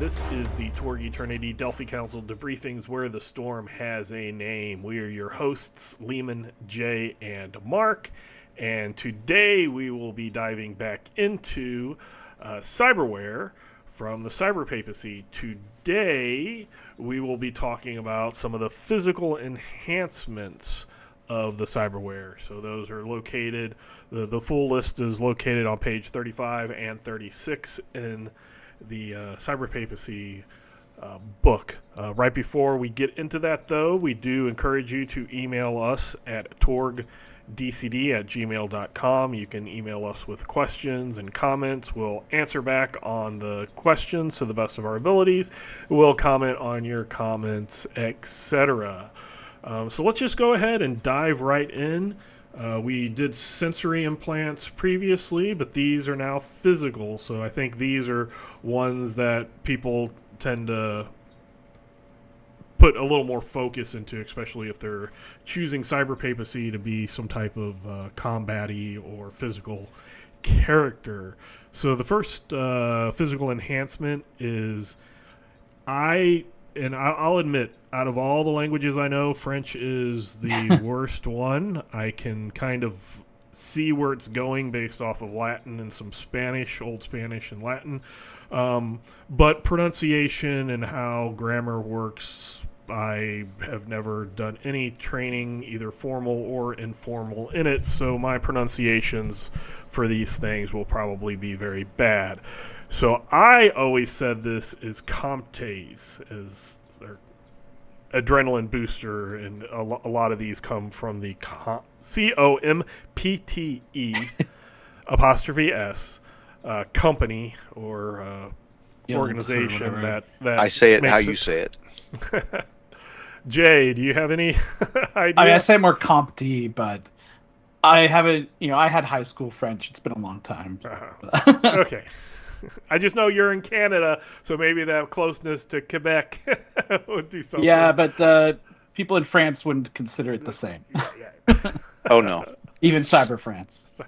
This is the Torg Eternity Delphi Council Debriefings, where the storm has a name. We are your hosts, Leamon, Jay, and Mark. And today we will be diving back into Cyberware from the Cyber Papacy. Today we will be talking about some of the physical enhancements of the Cyberware. So those are located, the full list is located on page 35 and 36 in the Cyber Papacy book. Right before we get into that, though, we do encourage you to email us at torgdcd@gmail.com. You can email us with questions and comments. We'll answer back on the questions to the best of our abilities. We'll comment on your comments, etc. So let's just go ahead and dive right in. We did sensory implants previously, but these are now physical. So I think these are ones that people tend to put a little more focus into, especially if they're choosing Cyber Papacy to be some type of combat-y or physical character. So the first physical enhancement is I'll admit, out of all the languages I know, French is the worst one. I can kind of see where it's going based off of Latin and some Spanish, Old Spanish and Latin. But pronunciation and how grammar works, I have never done any training, either formal or informal, in it, so my pronunciations for these things will probably be very bad. So I always said this is Comtes, is their adrenaline booster, and a lot of these come from the COMPTE apostrophe S company or organization that I say it how you say it. Jay, do you have any idea? I mean, I say more CompD, but I haven't. I had high school French. It's been a long time. Okay. I just know you're in Canada, so maybe that closeness to Quebec would do something. Yeah, but the people in France wouldn't consider it the same. Yeah. Oh, no. Even Cyber France.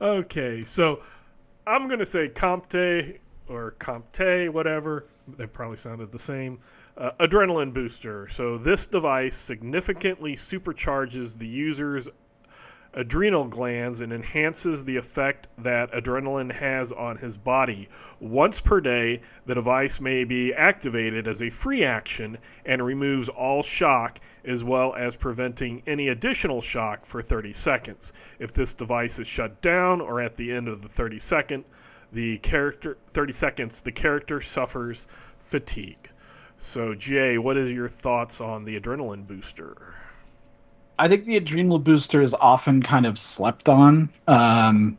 Okay, so I'm going to say Comte or Comte, whatever. They probably sounded the same. Adrenaline booster. So this device significantly supercharges the user's adrenal glands and enhances the effect that adrenaline has on his body. Once per day, the device may be activated as a free action and removes all shock, as well as preventing any additional shock for 30 seconds. If this device is shut down or at the end of the 30 seconds, the character suffers fatigue. So, Jay, what is your thoughts on the adrenaline booster? I think the adrenal booster is often kind of slept on. I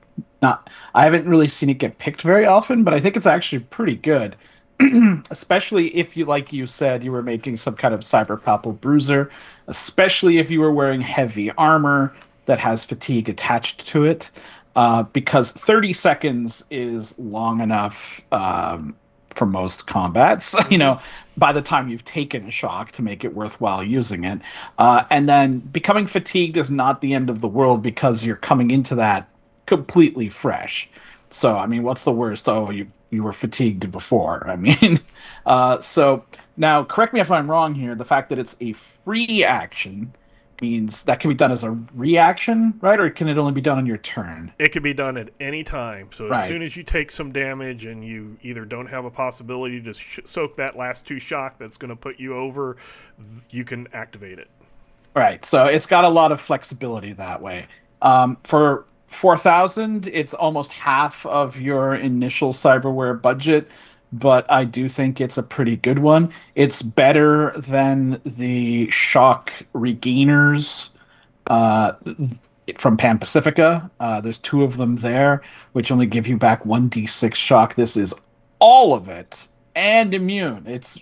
haven't really seen it get picked very often, but I think it's actually pretty good. Especially if you, like you said, you were making some kind of cyberpapal bruiser, especially if you were wearing heavy armor that has fatigue attached to it, because 30 seconds is long enough for most combats, by the time you've taken a shock to make it worthwhile using it. And then becoming fatigued is not the end of the world because you're coming into that completely fresh. So, I mean, what's the worst? Oh, you were fatigued before. I mean, so now correct me if I'm wrong here. The fact that it's a free action means that can be done as a reaction, right? Or can it only be done on your turn? It can be done at any time. So as soon as you take some damage and you either don't have a possibility to soak that last 2 shock that's going to put you over, you can activate it. Right. So it's got a lot of flexibility that way. For 4,000, it's almost half of your initial Cyberware budget, but I do think it's a pretty good one. It's better than the shock regainers from Pan Pacifica. There's 2 of them there, which only give you back 1d6 shock. This is all of it and immune. It's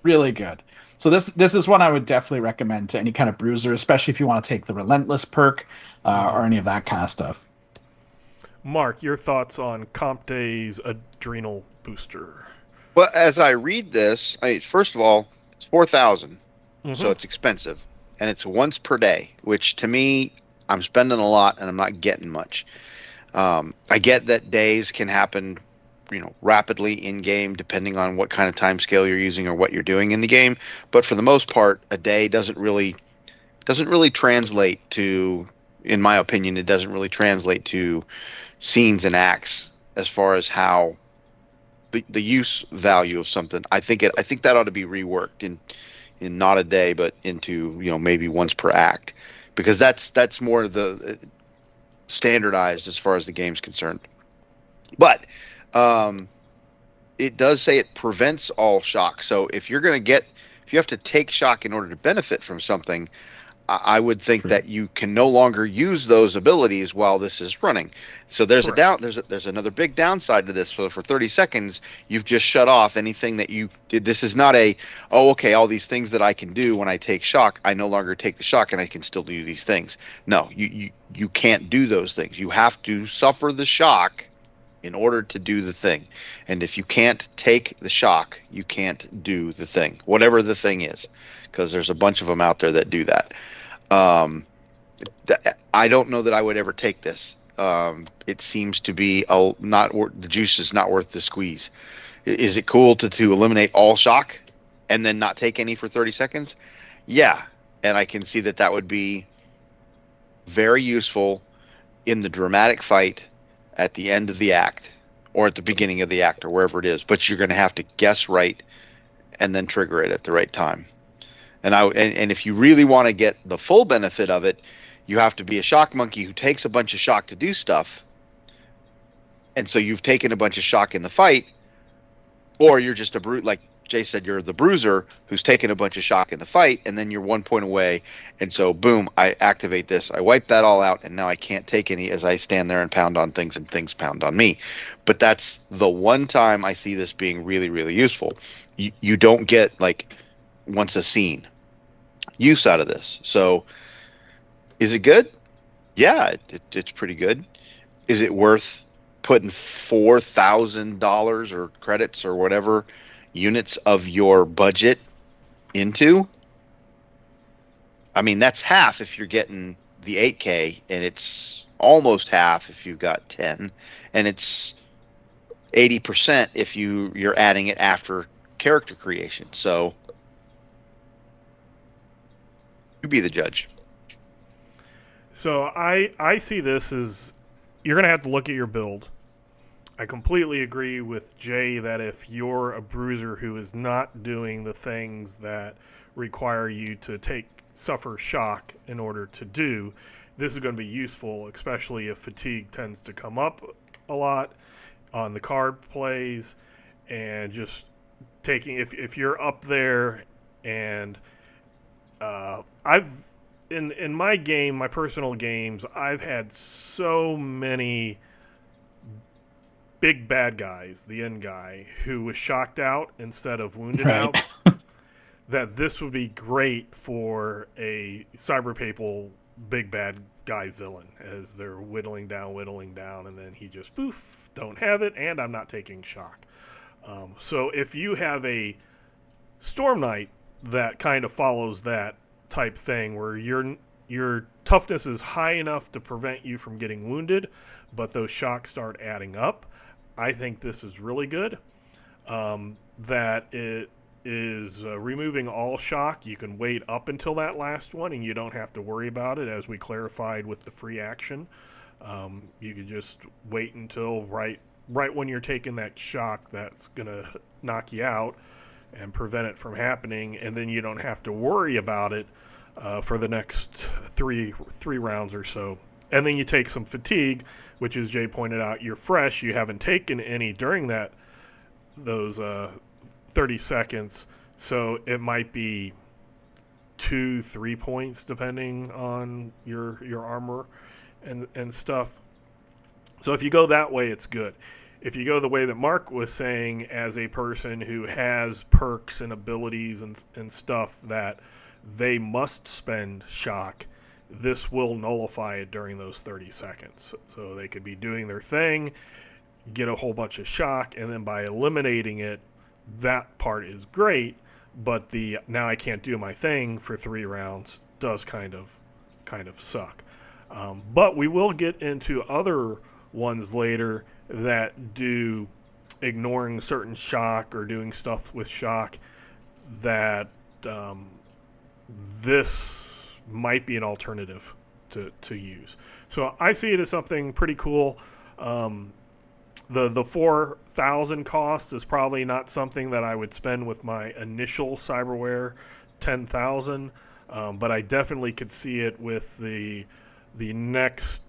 really good. So this is one I would definitely recommend to any kind of bruiser, especially if you want to take the Relentless perk or any of that kind of stuff. Mark, your thoughts on Comte's adrenal booster? Well, as I read this, first of all, it's 4,000, so it's expensive, and it's once per day, which to me, I'm spending a lot and I'm not getting much. I get that days can happen rapidly in game, depending on what kind of time scale you're using or what you're doing in the game. But for the most part, a day doesn't really translate to, in my opinion, it doesn't really translate to scenes and acts as far as how the use value of something. I think that ought to be reworked in not a day, but into maybe once per act, because that's more the standardized as far as the game's concerned. But it does say it prevents all shock. So if you have to take shock in order to benefit from something, I would think that you can no longer use those abilities while this is running. So there's there's another big downside to this. So for 30 seconds, you've just shut off anything that you did. This is not all these things that I can do when I take shock, I no longer take the shock and I can still do these things. No, you can't do those things. You have to suffer the shock in order to do the thing. And if you can't take the shock, you can't do the thing, whatever the thing is, because there's a bunch of them out there that do that. I don't know that I would ever take this. It seems to be the juice is not worth the squeeze. Is it cool to eliminate all shock and then not take any for 30 seconds? Yeah, and I can see that would be very useful in the dramatic fight at the end of the act or at the beginning of the act or wherever it is. But you're going to have to guess right and then trigger it at the right time. And if you really want to get the full benefit of it, you have to be a shock monkey who takes a bunch of shock to do stuff. And so you've taken a bunch of shock in the fight, or you're just a brute, like Jay said, you're the bruiser who's taken a bunch of shock in the fight, and then you're 1 point away. And so, boom, I activate this. I wipe that all out, and now I can't take any as I stand there and pound on things, and things pound on me. But that's the one time I see this being really, really useful. You don't get, once a scene use out of this. So is it good? Yeah, it's pretty good. Is it worth putting $4,000 or credits or whatever units of your budget into? I mean, that's half if you're getting the 8K, and it's almost half if you've got 10, and it's 80% if you're adding it after character creation. So you be the judge. So I see this as you're going to have to look at your build. I completely agree with Jay that if you're a bruiser who is not doing the things that require you to suffer shock in order to do, this is going to be useful, especially if fatigue tends to come up a lot on the card plays, and just taking if you're up there. And I've in my game, my personal games, I've had so many big bad guys, the end guy, who was shocked out instead of wounded out, that this would be great for a cyberpapal big bad guy villain, as they're whittling down, and then he just, poof, don't have it, and I'm not taking shock. So if you have a Storm Knight that kind of follows that type thing, where your toughness is high enough to prevent you from getting wounded, but those shocks start adding up, I think this is really good. That it is removing all shock. You can wait up until that last one, and you don't have to worry about it, as we clarified with the free action. You could just wait until right when you're taking that shock that's going to knock you out and prevent it from happening, and then you don't have to worry about it for the next three rounds or so. And then you take some fatigue, which, as Jay pointed out, you're fresh. You haven't taken any during those 30 seconds, so it might be 2-3 points depending on your armor and stuff. So if you go that way, it's good. If you go the way that Mark was saying, as a person who has perks and abilities and stuff that they must spend shock, this will nullify it during those 30 seconds. So they could be doing their thing, get a whole bunch of shock, and then by eliminating it, that part is great, but the now I can't do my thing for 3 rounds does kind of suck. But we will get into other ones later that do ignoring certain shock or doing stuff with shock, that this might be an alternative to use. So I see it as something pretty cool. The 4,000 cost is probably not something that I would spend with my initial Cyberware 10,000, but I definitely could see it with the next.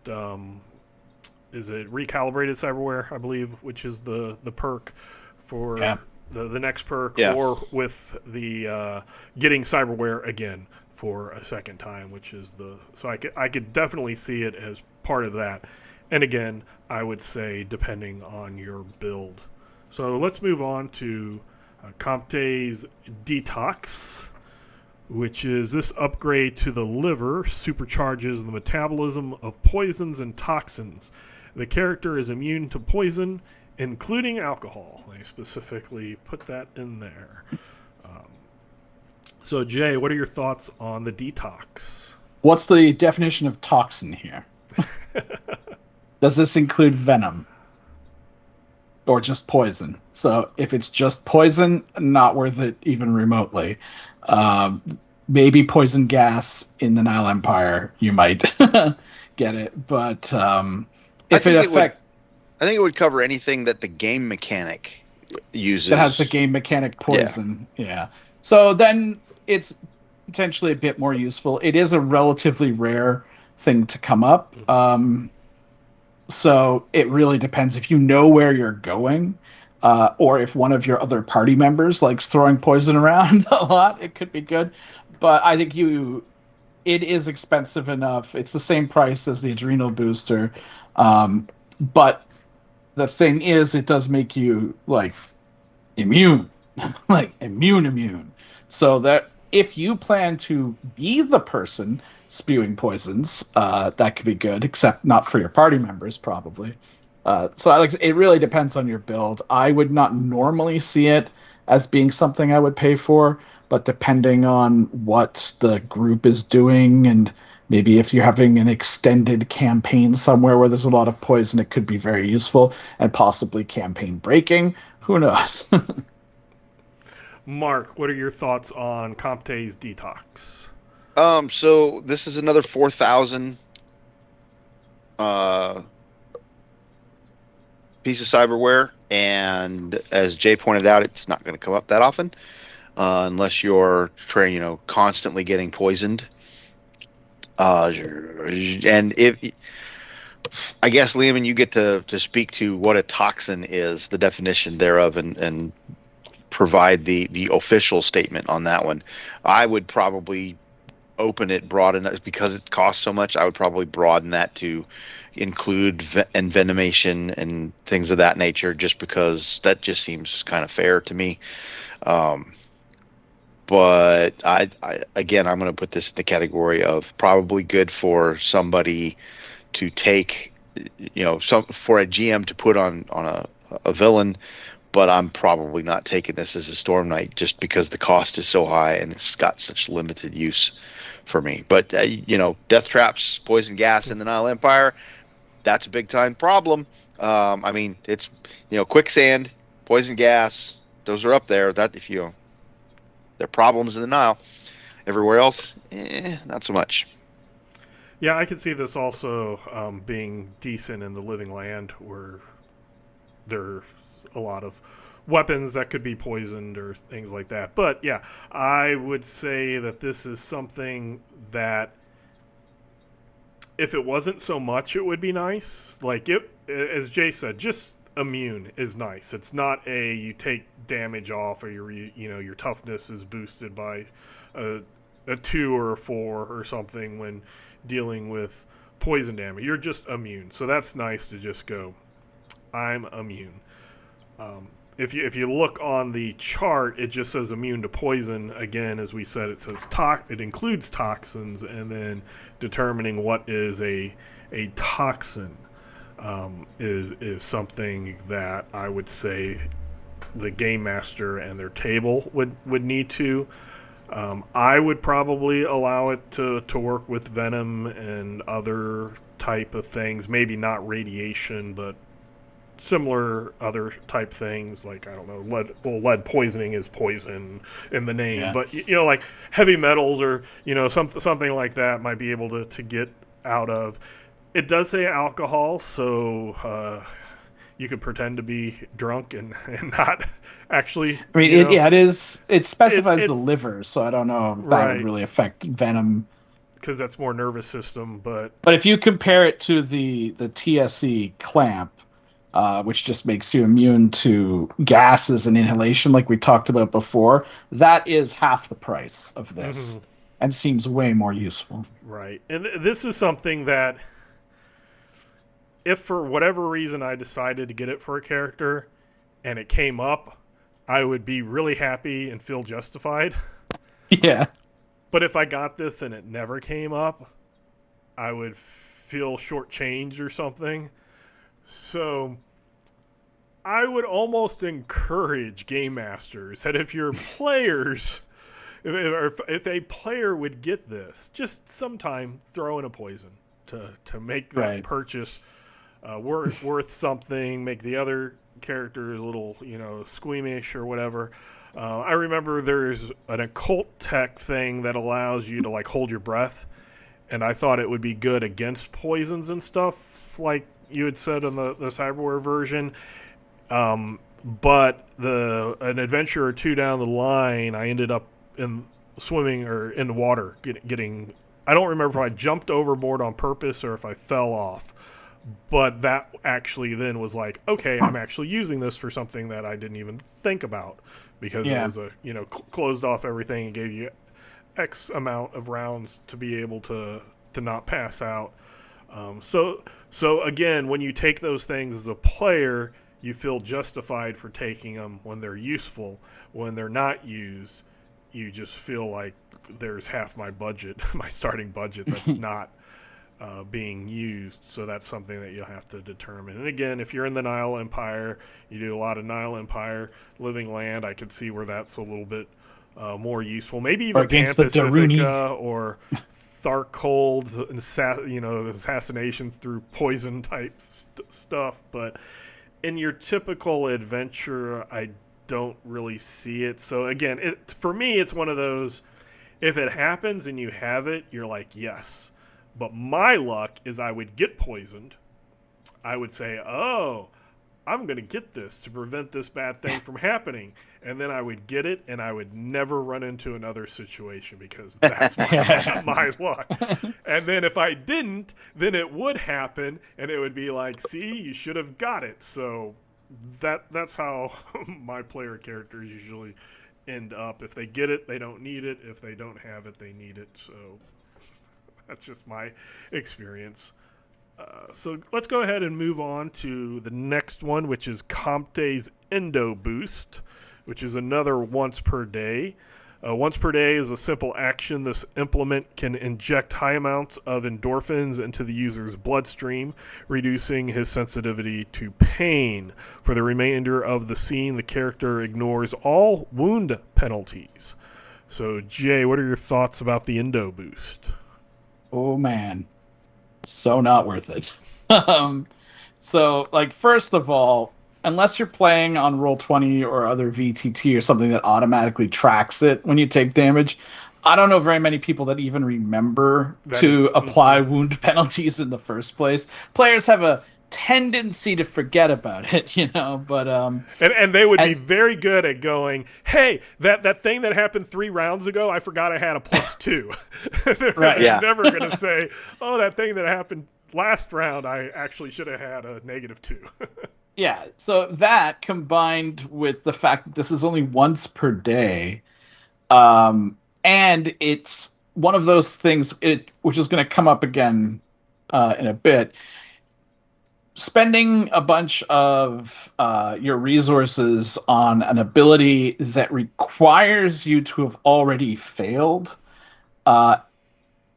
Is it recalibrated Cyberware, I believe, which is the perk for the next perk, or with the getting Cyberware again for a second time, which is so I could definitely see it as part of that. And again, I would say depending on your build. So let's move on to Comte's Detox, which is this upgrade to the liver supercharges the metabolism of poisons and toxins. The character is immune to poison, including alcohol. They specifically put that in there. So Jay, what are your thoughts on the Detox? What's the definition of toxin here? Does this include venom? Or just poison? So if it's just poison, not worth it even remotely. Maybe poison gas in the Nile Empire, you might get it. But I think it would cover anything that the game mechanic uses. That has the game mechanic poison. Yeah. So then it's potentially a bit more useful. It is a relatively rare thing to come up. So it really depends if you know where you're going, or if one of your other party members likes throwing poison around a lot, it could be good. But I think it is expensive enough. It's the same price as the adrenal booster. But the thing is, it does make you like immune, like immune. So that if you plan to be the person spewing poisons, that could be good, except not for your party members, probably. So it really depends on your build. I would not normally see it as being something I would pay for, but depending on what the group is doing, and maybe if you're having an extended campaign somewhere where there's a lot of poison, it could be very useful and possibly campaign breaking. Who knows? Mark, what are your thoughts on Comte's Detox? So this is another 4,000 piece of cyberware, and as Jay pointed out, it's not going to come up that often unless you're constantly getting poisoned. And I guess, Leamon, you get to speak to what a toxin is, the definition thereof, and provide the official statement on that one. I would probably open it broad enough because it costs so much. I would probably broaden that to include envenomation and things of that nature, just because that just seems kind of fair to me. But I'm going to put this in the category of probably good for somebody to take, for a GM to put on a villain. But I'm probably not taking this as a Storm Knight just because the cost is so high and it's got such limited use for me. But, death traps, poison gas in the Nile Empire, that's a big time problem. It's, quicksand, poison gas, those are up there. That they're problems in the Nile. Everywhere else, not so much. Yeah, I could see this also being decent in the Living Land, where there's a lot of weapons that could be poisoned or things like that. But yeah, I would say that this is something that if it wasn't so much, it would be nice. Like it, as Jay said, just immune is nice. It's not you take damage off, or your toughness is boosted by a 2 or a 4 or something when dealing with poison damage. You're just immune. So that's nice to just go, I'm immune. If you look on the chart, it just says immune to poison. Again, as we said, it says it includes toxins, and then determining what is a toxin is something that I would say the game master and their table would need to. I would probably allow it to work with venom and other type of things. Maybe not radiation, but similar other type things like, I don't know, lead poisoning is poison in the name, Yeah. but like heavy metals or something like that might be able to get out of. It does say alcohol, so you could pretend to be drunk and not actually. I mean, it is. It specifies the it's liver, so I don't know if that right, would really affect venom. because that's more nervous system. But if you compare it to the TSE clamp, which just makes you immune to gases and inhalation, like we talked about before, that is half the price of this, and seems way more useful. Right, and this is something that, if for whatever reason I decided to get it for a character and it came up, I would be really happy and feel justified. Yeah. But if I got this and it never came up, I would feel shortchanged or something. So I would almost encourage game masters that if your players, if a player would get this, just sometime throw in a poison to make that purchase worth something, make the other characters a little, squeamish or whatever. I remember there's an occult tech thing that allows you to like hold your breath, and I thought it would be good against poisons and stuff, like you had said in the Cyberware version. But an adventure or two down the line, I ended up in swimming or in the water, getting. I don't remember if I jumped overboard on purpose or if I fell off. But that actually then was like, okay, I'm actually using this for something that I didn't even think about, because it was closed off everything and gave you X amount of rounds to be able to not pass out. So again, when you take those things as a player, you feel justified for taking them when they're useful. When they're not used, you just feel like there's half my budget, my starting budget, that's not being used. So that's something that you'll have to determine. And again, if you're in the Nile Empire, you do a lot of Nile Empire living land, I could see where that's a little bit more useful. Maybe even Pan Pacifica or Tharcold, assassinations through poison type stuff. But in your typical adventure, I don't really see it. So again, for me, it's one of those, if it happens and you have it, you're like, yes. But my luck is I would get poisoned. I would say, oh, I'm going to get this to prevent this bad thing from happening. And then I would get it, and I would never run into another situation, because that's my luck. And then if I didn't, then it would happen, and it would be like, see, you should have got it. So that's how my player characters usually end up. If they get it, they don't need it. If they don't have it, they need it. So that's just my experience. So let's go ahead and move on to the next one, which is Comte's Endo Boost, which is another once per day. Once per day is a simple action. This implement can inject high amounts of endorphins into the user's bloodstream, reducing his sensitivity to pain. For the remainder of the scene, the character ignores all wound penalties. So, Jay, what are your thoughts about the Endo Boost? Oh, man. So not worth it. So, first of all, unless you're playing on Roll20 or other VTT or something that automatically tracks it when you take damage, I don't know very many people that even remember to apply wound penalties in the first place. Players have a tendency to forget about it, but and they would be very good at going, hey, that thing that happened 3 rounds ago, I forgot I had a +2. They're never going to say, oh, that thing that happened last round, I actually should have had a -2. Yeah, so that combined with the fact that this is only once per day, and it's one of those things which is going to come up again in a bit. Spending a bunch of your resources on an ability that requires you to have already failed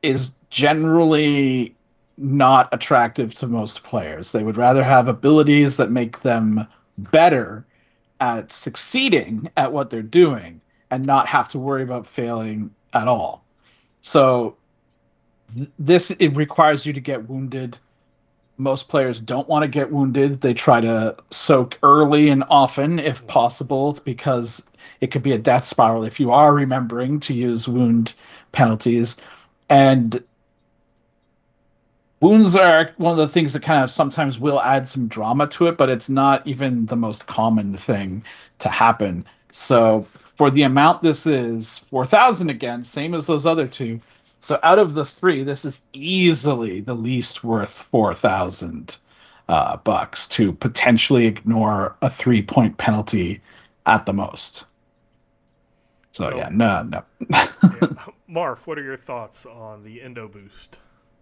is generally not attractive to most players. They would rather have abilities that make them better at succeeding at what they're doing and not have to worry about failing at all. So it requires you to get wounded most players don't want to get wounded. They try to soak early and often, if possible, because it could be a death spiral if you are remembering to use wound penalties. And wounds are one of the things that kind of sometimes will add some drama to it, but it's not even the most common thing to happen. So for the amount this is, 4,000 again, same as those other two. So out of the three, this is easily the least worth 4,000 bucks to potentially ignore a 3-point penalty at the most. So yeah, no. Yeah. Mark, what are your thoughts on the Endo boost?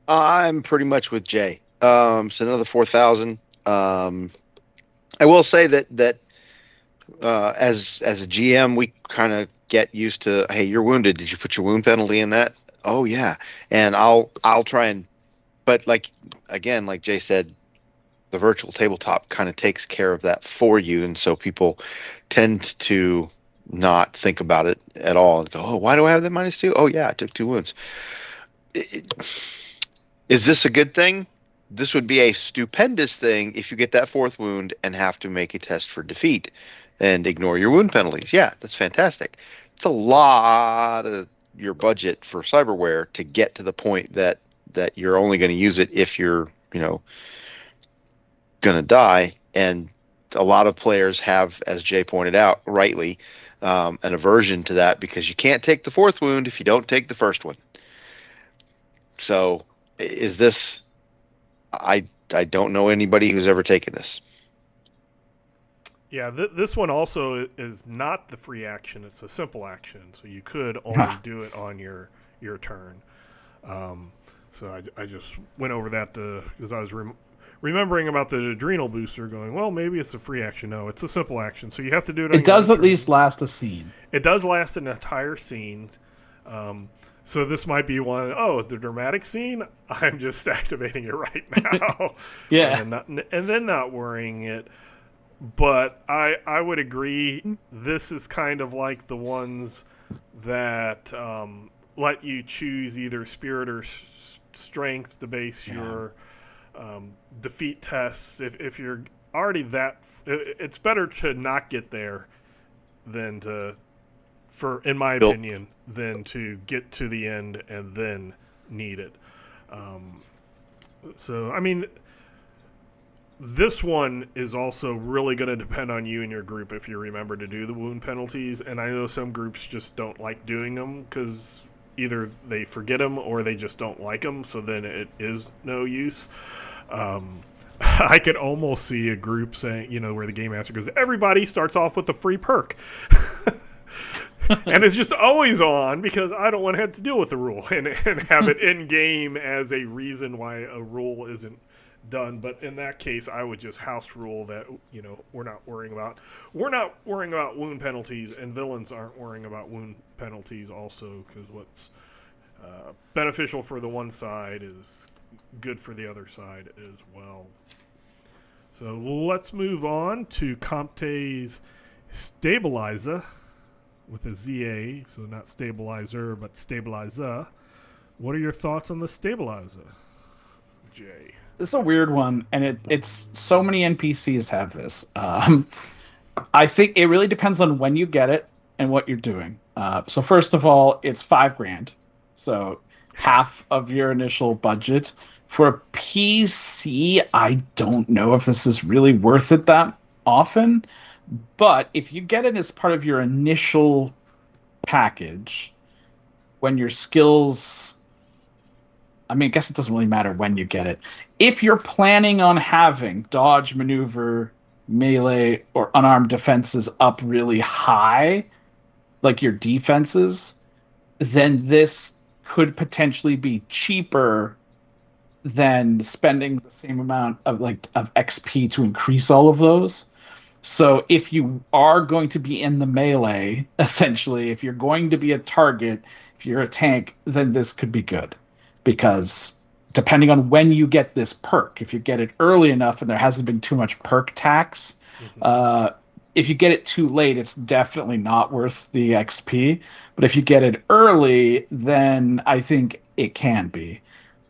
I'm pretty much with Jay. So another 4,000. I will say that as a GM, we kind of get used to, hey, you're wounded. Did you put your wound penalty in that? Oh yeah, and I'll try and, but like Jay said, the virtual tabletop kind of takes care of that for you, and so people tend to not think about it at all and go, oh, why do I have that -2? Oh yeah, I took 2 wounds. Is this a good thing? This would be a stupendous thing if you get that 4th wound and have to make a test for defeat and ignore your wound penalties. Yeah, that's fantastic. It's a lot of your budget for cyberware to get to the point that you're only going to use it if you're, going to die. And a lot of players have, as Jay pointed out, rightly, an aversion to that because you can't take the 4th wound if you don't take the 1st one. So is this, I don't know anybody who's ever taken this. Yeah, this one also is not the free action. It's a simple action, so you could only do it on your turn. So I just went over that because I was remembering about the adrenal booster going, well, maybe it's a free action. No, it's a simple action, so you have to do it on It does at least last a scene. It does last an entire scene. So this might be one, the dramatic scene, I'm just activating it right now. Yeah. And then not worrying it. But I would agree, this is kind of like the ones that let you choose either spirit or strength to base your defeat tests. If you're already that, it's better to not get there than to, in my opinion, than to get to the end and then need it. So, I mean, this one is also really going to depend on you and your group if you remember to do the wound penalties. And I know some groups just don't like doing them because either they forget them or they just don't like them. So then it is no use. I could almost see a group saying, where the game master goes, everybody starts off with a free perk. And it's just always on because I don't want to have to deal with the rule and have it in game as a reason why a rule isn't done. But in that case, I would just house rule that we're not worrying about wound penalties, and villains aren't worrying about wound penalties also, because what's beneficial for the one side is good for the other side as well. So let's move on to Comte's Stabilizer with a ZA, so not stabilizer but stabilizer. What are your thoughts on the Stabilizer, Jay? This is a weird one, and it's so many NPCs have this. I think it really depends on when you get it and what you're doing. So first of all, it's $5,000, so half of your initial budget. For a PC, I don't know if this is really worth it that often, but if you get it as part of your initial package, when your skills, I mean, I guess it doesn't really matter when you get it. If you're planning on having dodge, maneuver, melee, or unarmed defenses up really high, like your defenses, then this could potentially be cheaper than spending the same amount of XP to increase all of those. So if you are going to be in the melee, essentially, if you're going to be a target, if you're a tank, then this could be good. Because depending on when you get this perk, if you get it early enough and there hasn't been too much perk tax, if you get it too late, it's definitely not worth the XP. But if you get it early, then I think it can be.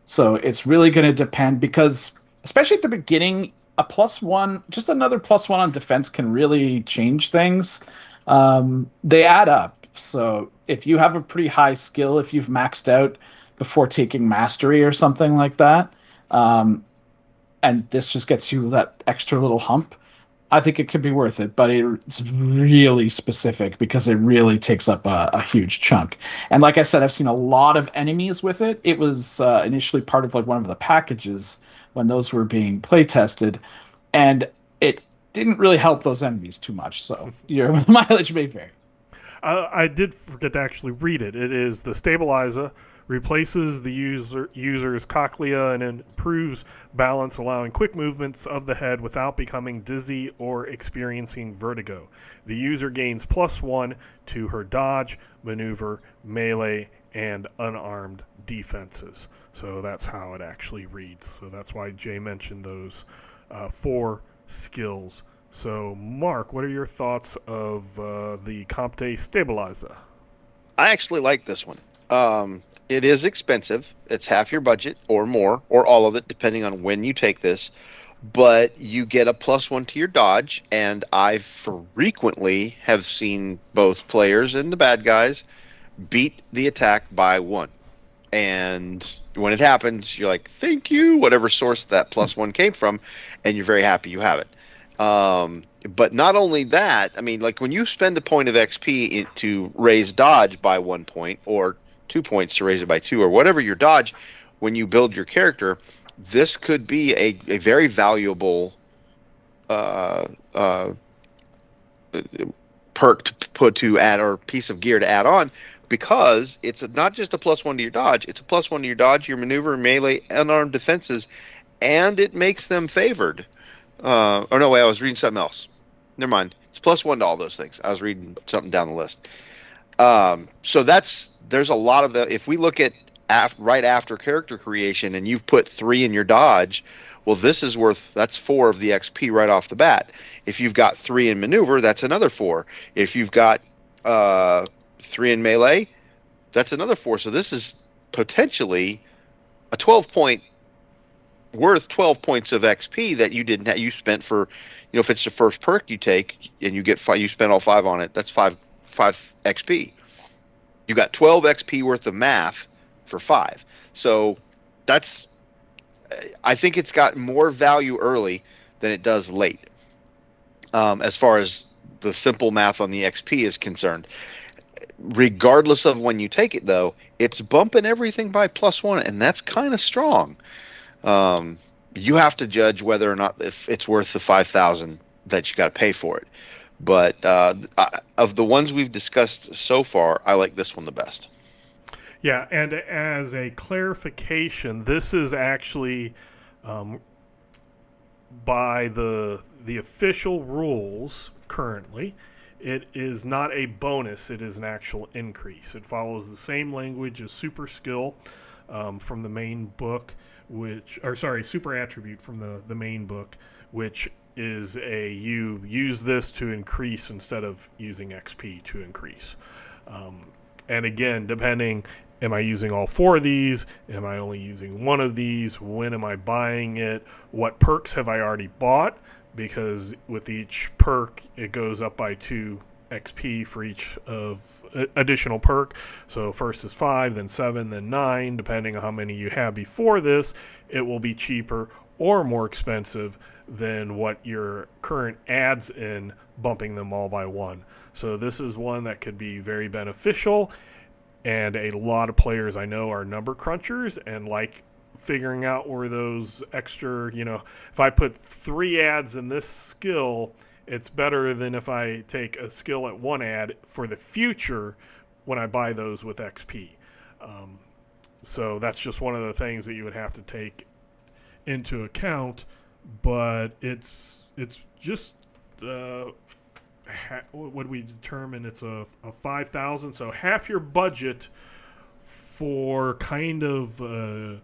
So it's really going to depend, because especially at the beginning, a +1, just another +1 on defense can really change things. They add up. So if you have a pretty high skill, if you've maxed out before taking mastery or something like that, um, and this just gets you that extra little hump, I think it could be worth it, but it's really specific because it really takes up a huge chunk. And like I said, I've seen a lot of enemies with it. It was initially part of like one of the packages when those were being play tested, and it didn't really help those enemies too much. So your mileage may vary. I did forget to actually read it. It is the stabilizer replaces the user's cochlea and improves balance, allowing quick movements of the head without becoming dizzy or experiencing vertigo. The user gains +1 to her dodge, maneuver, melee, and unarmed defenses. So that's how it actually reads. So that's why Jay mentioned those 4 skills. So, Mark, what are your thoughts of the Comte Stabilizer? I actually like this one. It is expensive. It's half your budget or more, or all of it, depending on when you take this. But you get a +1 to your dodge, and I frequently have seen both players and the bad guys beat the attack by 1. And when it happens, you're like, thank you, whatever source that +1 came from, and you're very happy you have it. But not only that, I mean, like when you spend a point of XP to raise dodge by 1 point, or 2 points to raise it by 2, or whatever your dodge, when you build your character, this could be a very valuable perk to put to add, or piece of gear to add on, because it's not just a +1 to your dodge, it's a +1 to your dodge, your maneuver, melee, unarmed defenses, and it makes them favored. Oh no, wait, I was reading something else. Never mind. It's +1 to all those things. I was reading something down the list. So there's a lot of if we look at right after character creation, and you've put 3 in your dodge, well, this is that's 4 of the XP right off the bat. If you've got 3 in maneuver, that's another 4. If you've got 3 in melee, that's another 4. So this is potentially a 12 point worth 12 points of XP that you didn't have, you spent for, if it's the first perk you take and you get 5, you spend all 5 on it, that's 5 XP. You got 12 XP worth of math for 5. So I think it's got more value early than it does late, as far as the simple math on the XP is concerned. Regardless of when you take it, though, it's bumping everything by +1, and that's kind of strong. You have to judge whether or not if it's worth the 5,000 that you got to pay for it. But of the ones we've discussed so far, I like this one the best. Yeah, and as a clarification, this is actually by the official rules currently. It is not a bonus, it is an actual increase. It follows the same language as super skill from the main book, super attribute from the main book, which is you use this to increase instead of using XP to increase. And again, depending, am I using all 4 of these? Am I only using 1 of these? When am I buying it? What perks have I already bought? Because with each perk, it goes up by 2 XP for each of additional perk. So first is 5, then 7, then 9. Depending on how many you have before this, it will be cheaper or more expensive than what your current adds in, bumping them all by 1. So this is one that could be very beneficial, and a lot of players I know are number crunchers and like figuring out where those extra, if I put 3 adds in this skill, it's better than if I take a skill at 1 add for the future when I buy those with XP. So that's just one of the things that you would have to take into account. But it's just what we determine, it's a 5,000, so half your budget for kind of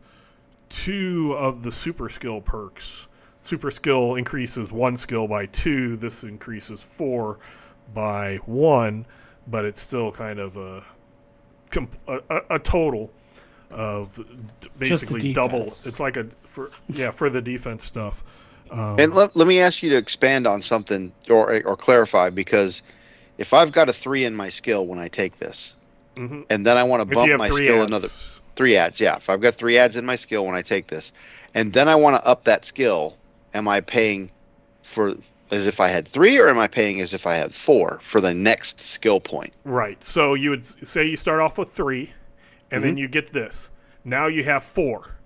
2 of the super skill perks. Super skill increases 1 skill by 2. This increases 4 by 1, but it's still kind of a total of basically double. It's like for the defense stuff. And let me ask you to expand on something or clarify, because if I've got a 3 in my skill when I take this, and then I want to bump my skill another 3 adds, if I've got 3 adds in my skill when I take this, and then I want to up that skill, am I paying for as if I had 3, or am I paying as if I had 4 for the next skill point? Right. So you would say you start off with 3, and then you get this. Now you have 4.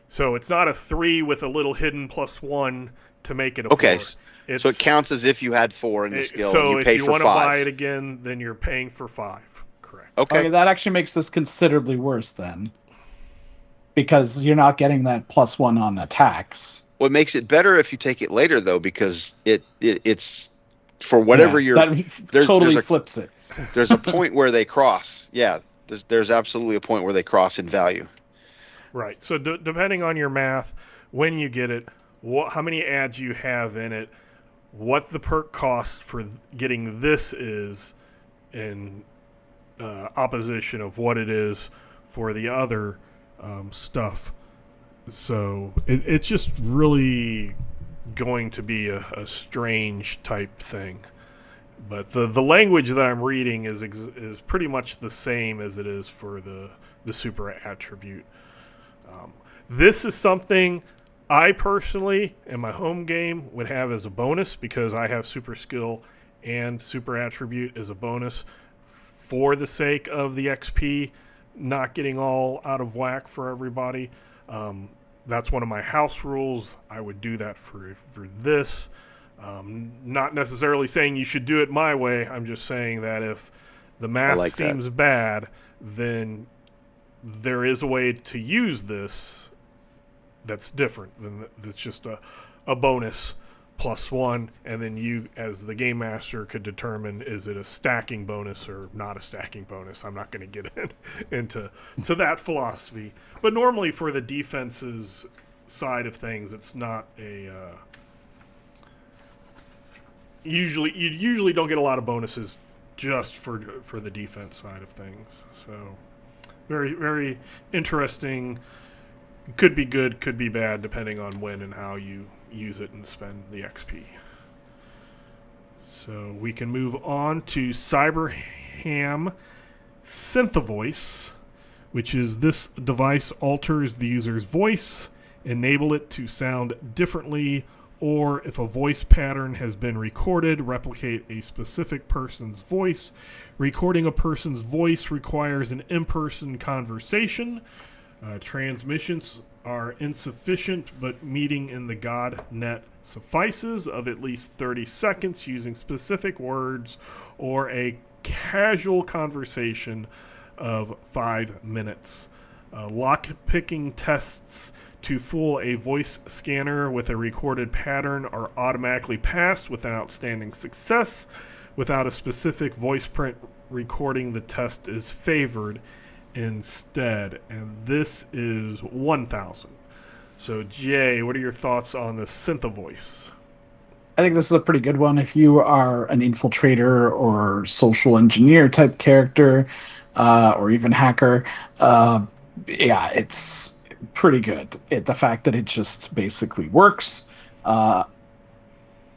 So it's not a 3 with a little hidden +1 to make it a 4. Okay. So it counts as if you had 4 in the skill. So and you pay if you want to buy it again, then you're paying for 5. Correct. Okay. That actually makes this considerably worse then, because you're not getting that +1 on attacks. What makes it better if you take it later, though, because it's for whatever totally flips it. There's a point where they cross. Yeah, there's absolutely a point where they cross in value. Right. So depending on your math, when you get it, how many adds you have in it, what the perk cost for getting this is in opposition of what it is for the other stuff. So it's just really going to be a strange type thing. But the language that I'm reading is pretty much the same as it is for the super attribute. This is something I personally, in my home game, would have as a bonus, because I have super skill and super attribute as a bonus for the sake of the XP not getting all out of whack for everybody. That's one of my house rules. I would do that for this. Not necessarily saying you should do it my way. I'm just saying that if the math seems bad, then there is a way to use this that's different. That's just a bonus +1, and then you, as the game master, could determine, is it a stacking bonus or not a stacking bonus. I'm not going to get into that philosophy. But normally for the defenses side of things, it's not a... you usually don't get a lot of bonuses just for the defense side of things. So very, very interesting. Could be good, could be bad, depending on when and how you use it and spend the XP. So we can move on to Cyberham Synthavoice, which is this device alters the user's voice, enable it to sound differently, or if a voice pattern has been recorded, replicate a specific person's voice. Recording a person's voice requires an in-person conversation. Transmissions are insufficient, but meeting in the GodNet suffices, of at least 30 seconds using specific words, or a casual conversation of 5 minutes. Lock-picking tests to fool a voice scanner with a recorded pattern are automatically passed with an outstanding success. Without a specific voice print recording, the test is favored instead, and this is 1,000. So Jay, what are your thoughts on the Synthavoice? I think this is a pretty good one if you are an infiltrator or social engineer type character, or even hacker. It's pretty good. The fact that it just basically works.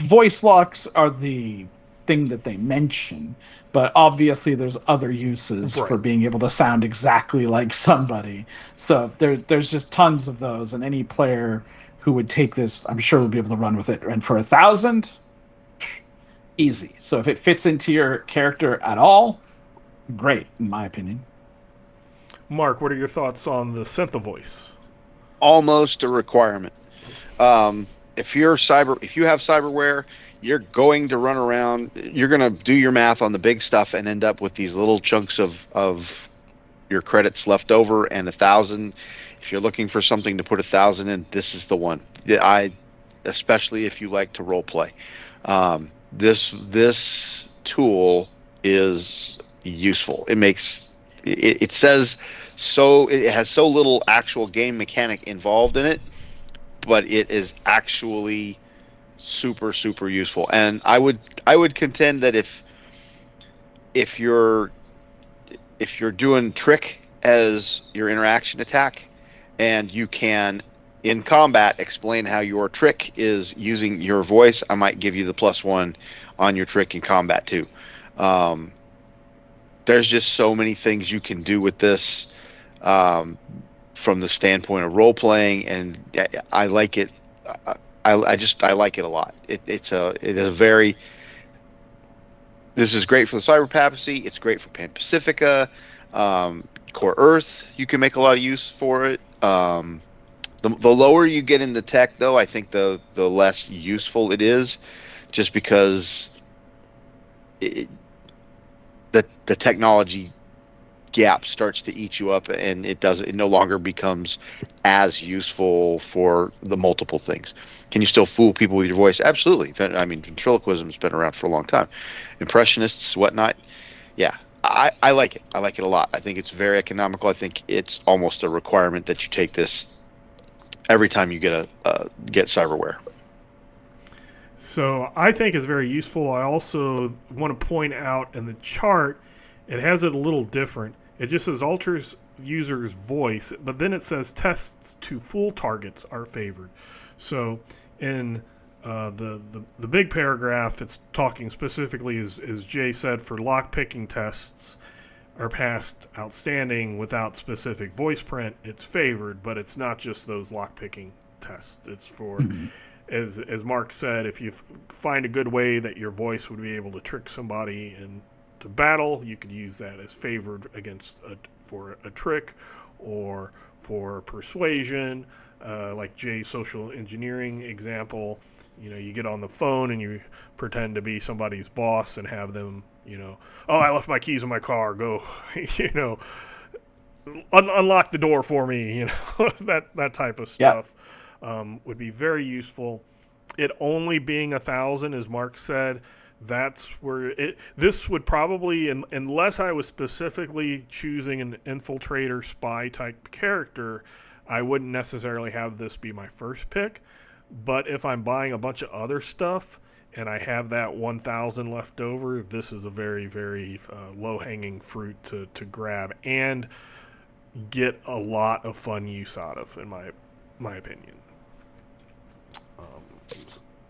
Voice locks are the thing that they mention, but obviously there's other uses for being able to sound exactly like somebody. So there's just tons of those, and any player who would take this, I'm sure, will be able to run with it. And for 1,000, easy. So if it fits into your character at all, great, in my opinion. Mark, what are your thoughts on the Synthavoice? Almost a requirement. If you have cyberware, you're going to run around, you're going to do your math on the big stuff and end up with these little chunks of your credits left over, and 1,000. If you're looking for something to put 1,000 in, this is the one. Especially if you like to role play. This tool is useful. It says so, it has so little actual game mechanic involved in it, but it is actually super, super useful. And I would contend that if you're doing trick as your interaction attack, and you can, in combat, explain how your trick is using your voice. I might give you the +1 on your trick in combat too. There's just so many things you can do with this, from the standpoint of role playing, and I like it. I like it a lot. It is a very. This is great for the Cyber Papacy. It's great for Pan Pacifica, Core Earth. You can make a lot of use for it. The lower you get in the tech, though, I think the less useful it is, just because the technology gap starts to eat you up, and it no longer becomes as useful for the multiple things. Can you still fool people with your voice? Absolutely. I mean, ventriloquism's been around for a long time. Impressionists, whatnot. Yeah, I like it. I like it a lot. I think it's very economical. I think it's almost a requirement that you take this every time you get cyberware. So I think it's very useful. I also want to point out in the chart, it has it a little different. It just says alters user's voice, but then it says tests to fool targets are favored. So in the big paragraph, it's talking specifically, as Jay said, for lockpicking tests are passed outstanding without specific voice print. It's favored, but it's not just those lockpicking tests. It's for, as Mark said, if you find a good way that your voice would be able to trick somebody into battle, you could use that as favored for a trick or for persuasion. Like Jay's social engineering example, you get on the phone and you pretend to be somebody's boss and have them, oh, I left my keys in my car, go, unlock the door for me, that type of stuff. Would be very useful. It only being 1,000, as Mark said, that's where this would probably, unless I was specifically choosing an infiltrator spy type character, I wouldn't necessarily have this be my first pick. But if I'm buying a bunch of other stuff and I have that 1,000 left over, this is a very, very low-hanging fruit to grab and get a lot of fun use out of, in my opinion.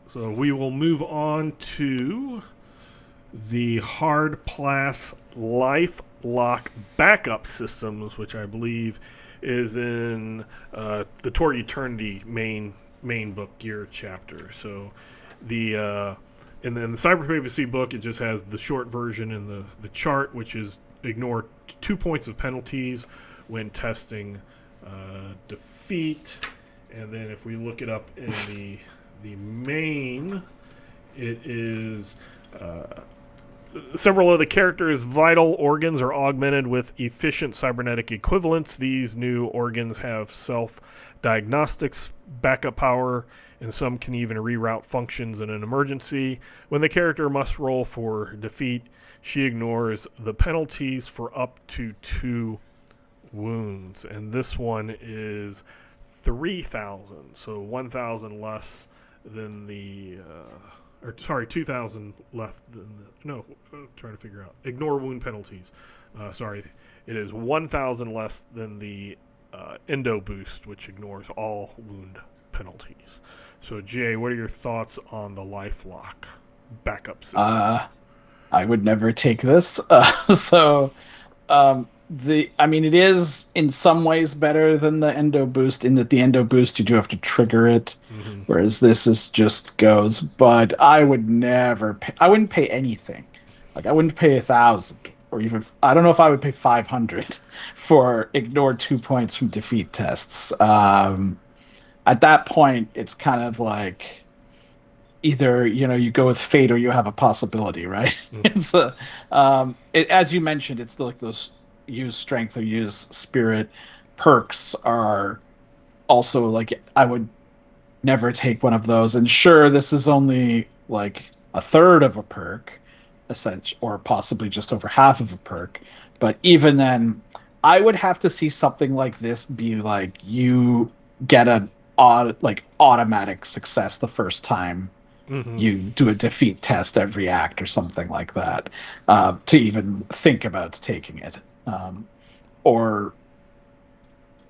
So we will move on to the hard pass life lock backup systems, which I believe is in the Torg Eternity main book gear chapter. So in the Cyber Papacy book, it just has the short version in the chart, which is ignore 2 points of penalties when testing defeat. And then if we look it up in the main, it is several of the characters' vital organs are augmented with efficient cybernetic equivalents. These new organs have self-diagnostics, backup power, and some can even reroute functions in an emergency. When the character must roll for defeat, she ignores the penalties for up to 2 wounds. And this one is 3,000, so 1,000 less than the... 2,000 left than trying to figure out. Ignore wound penalties. It is 1,000 less than the Endo boost, which ignores all wound penalties. So, Jay, what are your thoughts on the LifeLock backup system? I would never take this. It is in some ways better than the Endo boost, in that the Endo boost you do have to trigger it, whereas this is just goes. But I would never I wouldn't pay anything. Like, I wouldn't pay 1,000, or even, I don't know if I would pay 500 for ignore 2 points from defeat tests. At that point, it's kind of like either you go with fate or you have a possibility, right? It's as you mentioned, it's like those use strength or use spirit perks are also like, I would never take one of those. And sure, this is only like a third of a perk, or possibly just over half of a perk, but even then, I would have to see something like this be like you get an automatic success the first time you do a defeat test every act or something like that, to even think about taking it. Or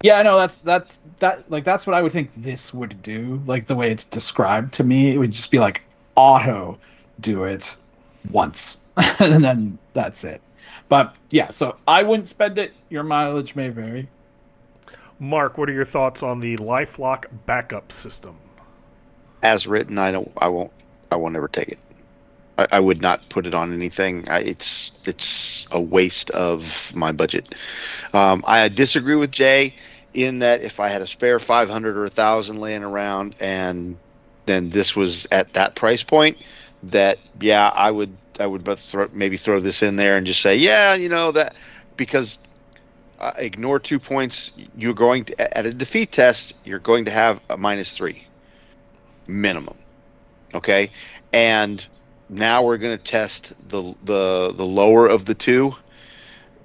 Yeah, no, that's what I would think this would do. Like the way it's described to me, it would just be like auto do it once, and then that's it. But yeah, so I wouldn't spend it. Your mileage may vary. Mark, what are your thoughts on the LifeLock backup system? As written, I won't ever take it. I would not put it on anything. It's a waste of my budget. I disagree with Jay in that if I had a spare 500 or 1,000 laying around, and then this was at that price point, that yeah, I would maybe throw this in there and just say yeah, that because ignore 2 points. You're going to at a defeat test. You're going to have a -3 minimum. Okay, and now we're going to test the lower of the two,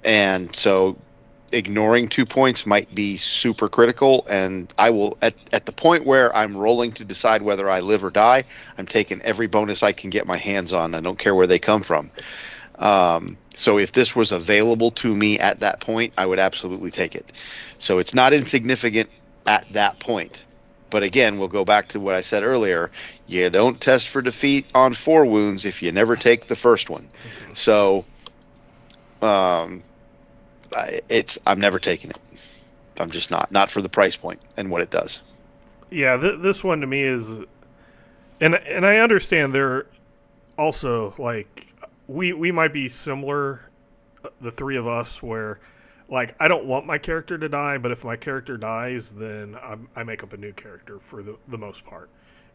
and so ignoring 2 points might be super critical. And I will at the point where I'm rolling to decide whether I live or die, I'm taking every bonus I can get my hands on. I don't care where they come from. So if this was available to me at that point, I would absolutely take it. So it's not insignificant at that point. But again, we'll go back to what I said earlier. You don't test for defeat on 4 wounds if you never take the first one. So um, I'm never taking it. I'm just not for the price point and what it does. Yeah, this one to me is, and I understand there also like we might be similar, the three of us, where like I don't want my character to die, but if my character dies, then I make up a new character for the most part.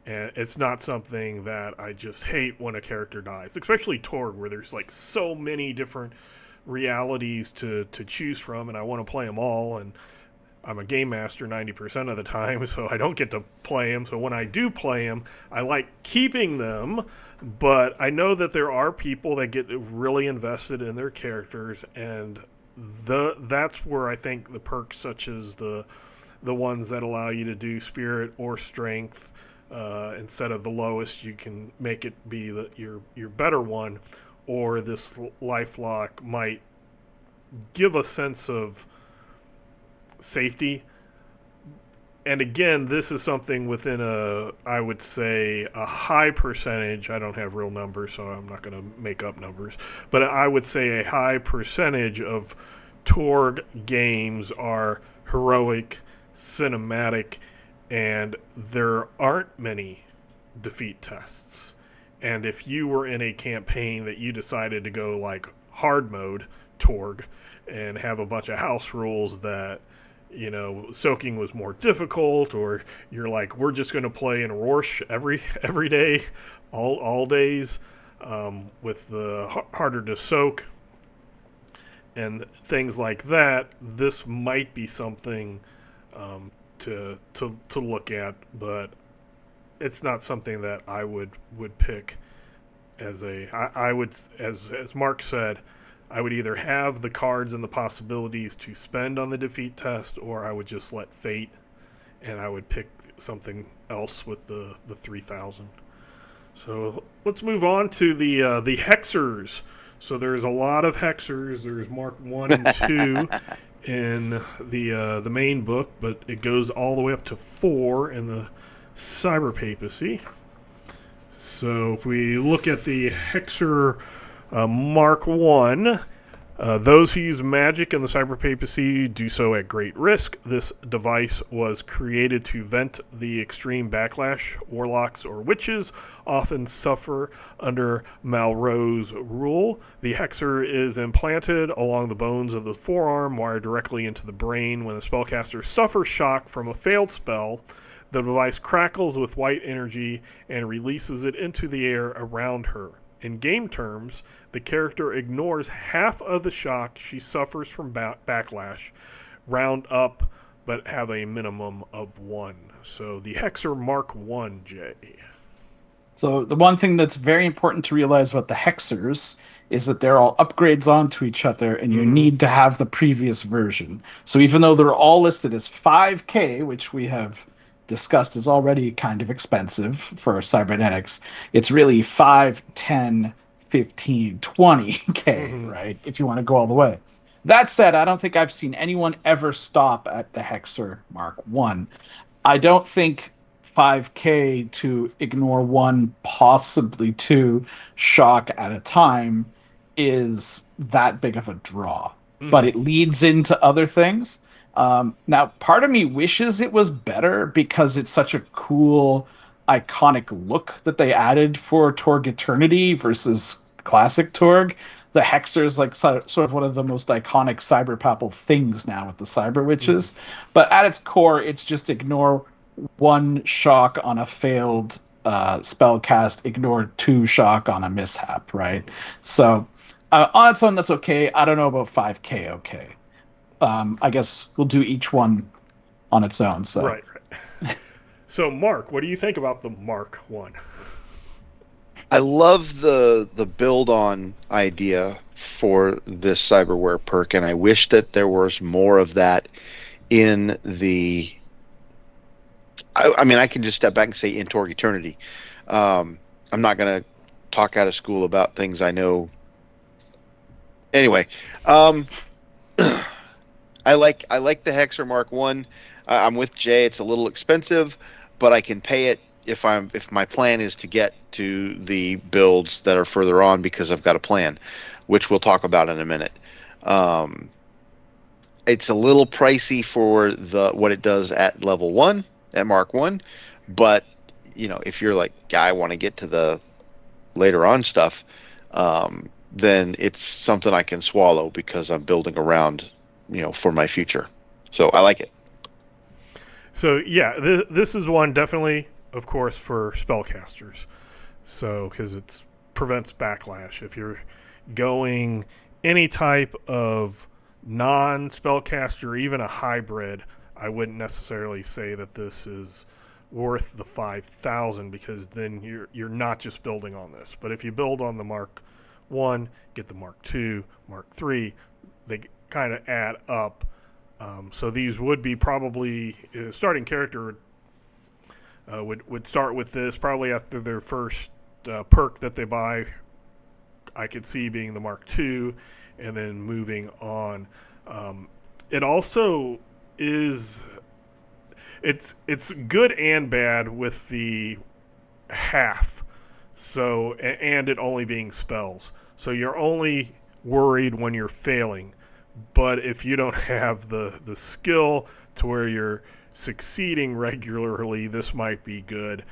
And it's not something that I just hate when a character dies, especially Torg, where there's like so many different realities to choose from, and I want to play them all. And I'm a game master 90% of the time, so I don't get to play them. So when I do play them, I like keeping them, but I know that there are people that get really invested in their characters, and that's where I think the perks such as the ones that allow you to do spirit or strength instead of the lowest, you can make it be your better one, or this life lock might give a sense of safety. And again, this is something within I would say, a high percentage. I don't have real numbers, so I'm not going to make up numbers. But I would say a high percentage of Torg games are heroic, cinematic, and there aren't many defeat tests. And if you were in a campaign that you decided to go like hard mode Torg and have a bunch of house rules that soaking was more difficult, or you're like, we're just going to play in Rorsch every day, all days, with the harder to soak and things like that, this might be something to look at, but it's not something that I would pick as I would, as Mark said, I would either have the cards and the possibilities to spend on the defeat test, or I would just let fate, and I would pick something else with the 3,000. So let's move on to the hexers. So there's a lot of hexers. There's Mark 1 and 2 in the main book, but it goes all the way up to 4 in the Cyber Papacy. So if we look at the hexer Mark 1, those who use magic in the Cyber Papacy do so at great risk. This device was created to vent the extreme backlash warlocks or witches often suffer under Malraux's rule. The hexer is implanted along the bones of the forearm, wired directly into the brain. When the spellcaster suffers shock from a failed spell, the device crackles with white energy and releases it into the air around her. In game terms, the character ignores half of the shock she suffers from backlash, round up, but have a minimum of 1. So the Hexer Mark 1, Jay. So the one thing that's very important to realize about the Hexers is that they're all upgrades onto each other, and you need to have the previous version. So even though they're all listed as 5K, which we have discussed is already kind of expensive for cybernetics, it's really 5, 10, 15, 20K, right? If you want to go all the way. That said, I don't think I've seen anyone ever stop at the Hexer Mark 1. I don't think 5K to ignore one, possibly two shock at a time is that big of a draw. But it leads into other things. Now, part of me wishes it was better because it's such a cool, iconic look that they added for Torg Eternity versus classic Torg. The Hexer is like sort of one of the most iconic cyberpapal things now with the Cyber Witches. But at its core, it's just ignore one shock on a failed spell cast, ignore two shock on a mishap, right? So on its own, that's okay. I don't know about 5K okay. I guess we'll do each one on its own. So. Right. So, Mark, what do you think about the Mark 1? I love the build on idea for this Cyberware perk, and I wish that there was more of that in the. I mean, I can just step back and say in Torg Eternity. I'm not going to talk out of school about things I know. Anyway, I like the Hexer Mark 1. I'm with Jay. It's a little expensive, but I can pay it if my plan is to get to the builds that are further on because I've got a plan, which we'll talk about in a minute. It's a little pricey for what it does at level 1 at Mark 1, but if you're like, yeah, I want to get to the later on stuff, then it's something I can swallow because I'm building around for my future. So I like it. So yeah, this is one definitely, of course, for spellcasters. So because it prevents backlash. If you're going any type of non-spellcaster, even a hybrid, I wouldn't necessarily say that this is worth the 5,000 because then you're not just building on this. But if you build on the Mark 1, get the Mark 2, Mark 3, they kind of add up. So these would be probably starting character would start with this probably after their first perk that they buy. I could see being the Mark II, and then moving on. It also is it's good and bad with the half. So and it only being spells. So you're only worried when you're failing. But if you don't have the skill to where you're succeeding regularly, this might be good.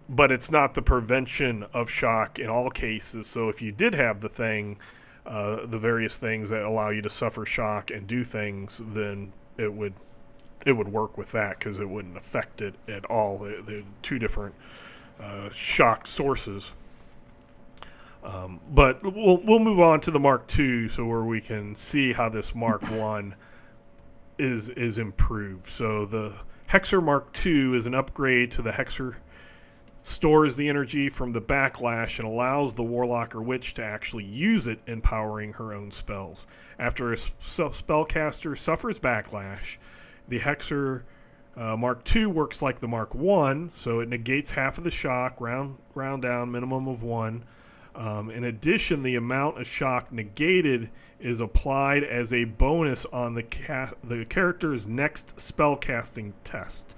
But it's not the prevention of shock in all cases. So if you did have the thing, the various things that allow you to suffer shock and do things, then it would work with that because it wouldn't affect it at all. They're two different shock sources. But we'll move on to the Mark II, so where we can see how this Mark I is improved. So the Hexer Mark II is an upgrade to the Hexer. Stores the energy from the backlash and allows the Warlock or Witch to actually use it in powering her own spells. After a spellcaster suffers backlash, the Hexer Mark II works like the Mark I, so it negates half of the shock, round down, minimum of 1. In addition, the amount of shock negated is applied as a bonus on the character's next spellcasting test.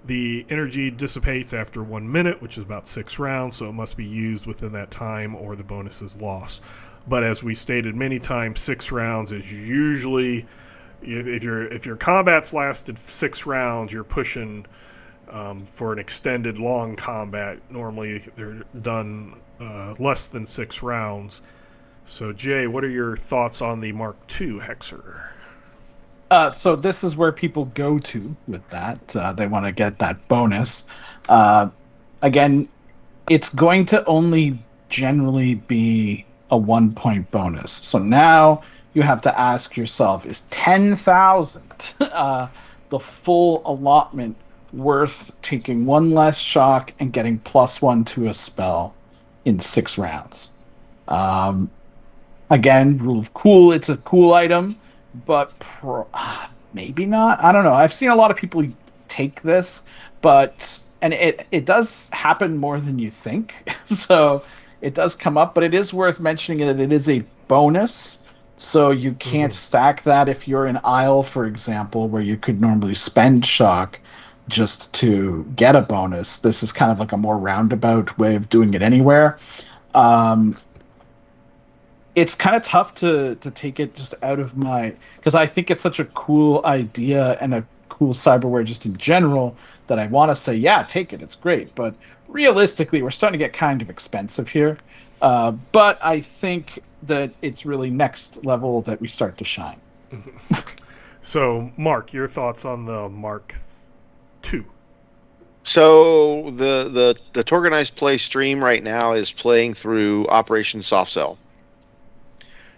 The energy dissipates after 1 minute, which is about 6 rounds, so it must be used within that time or the bonus is lost. But as we stated many times, 6 rounds is usually, if your combat's lasted 6 rounds, you're pushing for an extended long combat. Normally they're done less than 6 rounds. So Jay, what are your thoughts on the Mark II Hexer? So this is where people go to with that. They want to get that bonus. Again, it's going to only generally be a 1-point bonus. So now you have to ask yourself, is 10,000 the full allotment worth taking 1 less shock and getting +1 to a spell in 6 rounds? Again, rule of cool, it's a cool item, but maybe not. I don't know. I've seen a lot of people take this, and it does happen more than you think. So it does come up, but it is worth mentioning that it is a bonus So you can't stack that if you're in Isle, for example, where you could normally spend shock just to get a bonus. This is kind of like a more roundabout way of doing it anywhere. Um, it's kind of tough to take it just out of my, because I think it's such a cool idea and a cool cyberware just in general that I want to say, yeah, take it, it's great. But realistically, we're starting to get kind of expensive here. But I think that it's really next level that we start to shine. So, Mark, your thoughts on the Mark II? So the Torganized Play stream right now is playing through Operation Soft Cell.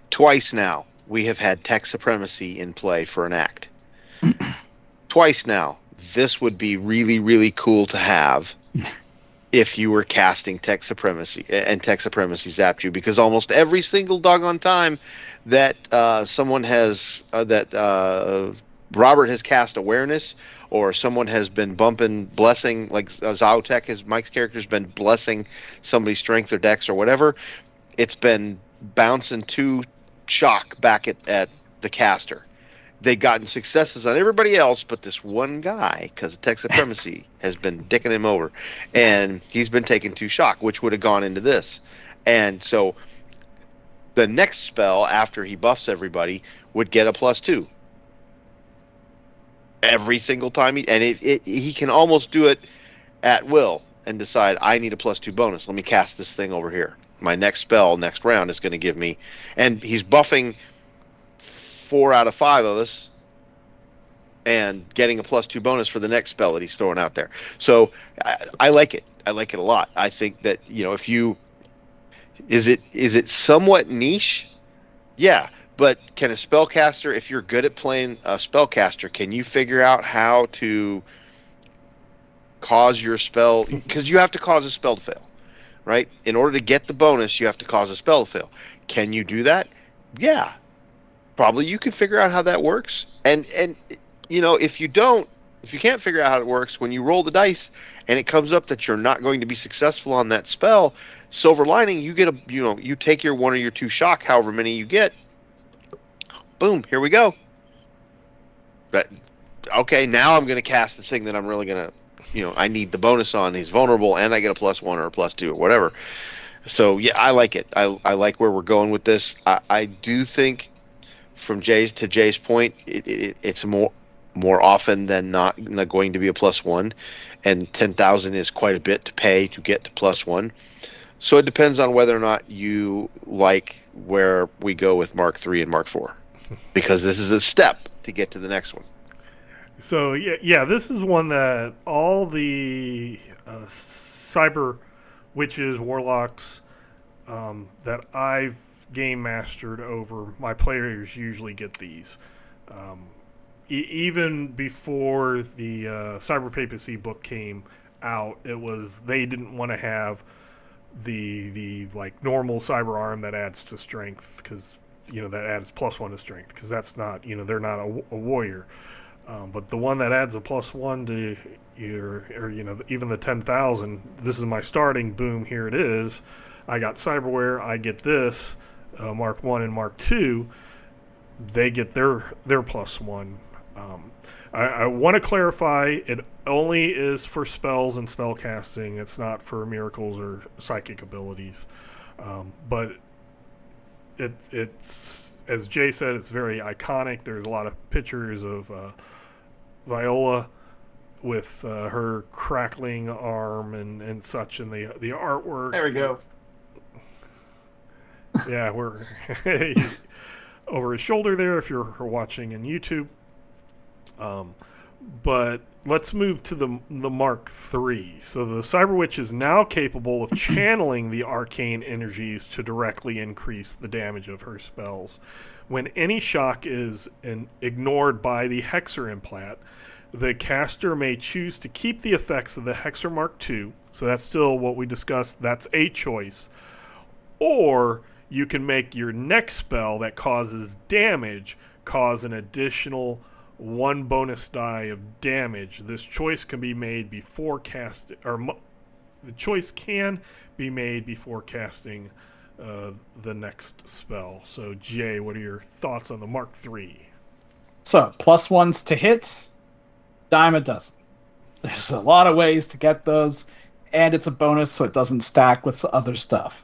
Twice now we have had tech supremacy in play for an act. Twice now. This would be really, really cool to have if you were casting tech supremacy and tech supremacy zapped you, because almost every single doggone time that someone has Robert has cast awareness, or someone has been bumping blessing, like Zautek, Mike's character's been blessing somebody's strength or dex or whatever, it's been bouncing to shock back at the caster. They've gotten successes on everybody else, but this one guy, because of tech supremacy, has been dicking him over. And he's been taking 2 shock, which would have gone into this. And so the next spell, after he buffs everybody, would get a +2. Every single time. He can almost do it at will and decide, I need a +2 bonus. Let me cast this thing over here. My next spell, next round, is going to give me... And he's buffing 4 out of 5 of us and getting a +2 bonus for the next spell that he's throwing out there. So I like it. I like it a lot. I think that, if you... Is it somewhat niche? Yeah. But can a spellcaster, if you're good at playing a spellcaster, can you figure out how to cause your spell... Because you have to cause a spell to fail, right? In order to get the bonus, you have to cause a spell to fail. Can you do that? Yeah. Probably you can figure out how that works. And if you can't figure out how it works, when you roll the dice and it comes up that you're not going to be successful on that spell, silver lining, you get you take your 1 or your 2 shock, however many you get. Boom, here we go. But okay, now I'm going to cast the thing that I'm really going to, I need the bonus on. He's vulnerable, and I get a +1 or a +2 or whatever. So yeah, I like it. I like where we're going with this. I do think, from Jay's point, it's more often than not going to be a +1, and 10,000 is quite a bit to pay to get to +1. So it depends on whether or not you like where we go with Mark III and Mark IV. Because this is a step to get to the next one. So yeah, this is one that all the cyber witches, warlocks that I've game mastered over, my players usually get these. Even before the Cyber Papacy book came out, they didn't want to have the like normal cyber arm that adds to strength, because that adds +1 to strength, because that's not, they're not a warrior. But the one that adds a +1 to even the 10,000, this is my starting, boom, here it is. I got Cyberware, I get this, Mark 1 and Mark 2, they get their +1. I want to clarify, it only is for spells and spell casting. It's not for miracles or psychic abilities. But it's, as Jay said, it's very iconic. There's a lot of pictures of Viola with her crackling arm and such in the artwork. There we go. Yeah, we're over his shoulder there if you're watching in YouTube. But let's move to the Mark III. So the Cyber Witch is now capable of channeling the arcane energies to directly increase the damage of her spells. When any shock is ignored by the Hexer implant, the caster may choose to keep the effects of the Hexer Mark II. So that's still what we discussed. That's a choice. Or you can make your next spell that causes damage cause an additional 1 bonus die of damage. This choice can be made before casting, or the choice can be made before casting the next spell. So, Jay, what are your thoughts on the Mark III? So, +1s to hit, dime a dozen. There's a lot of ways to get those, and it's a bonus, so it doesn't stack with other stuff.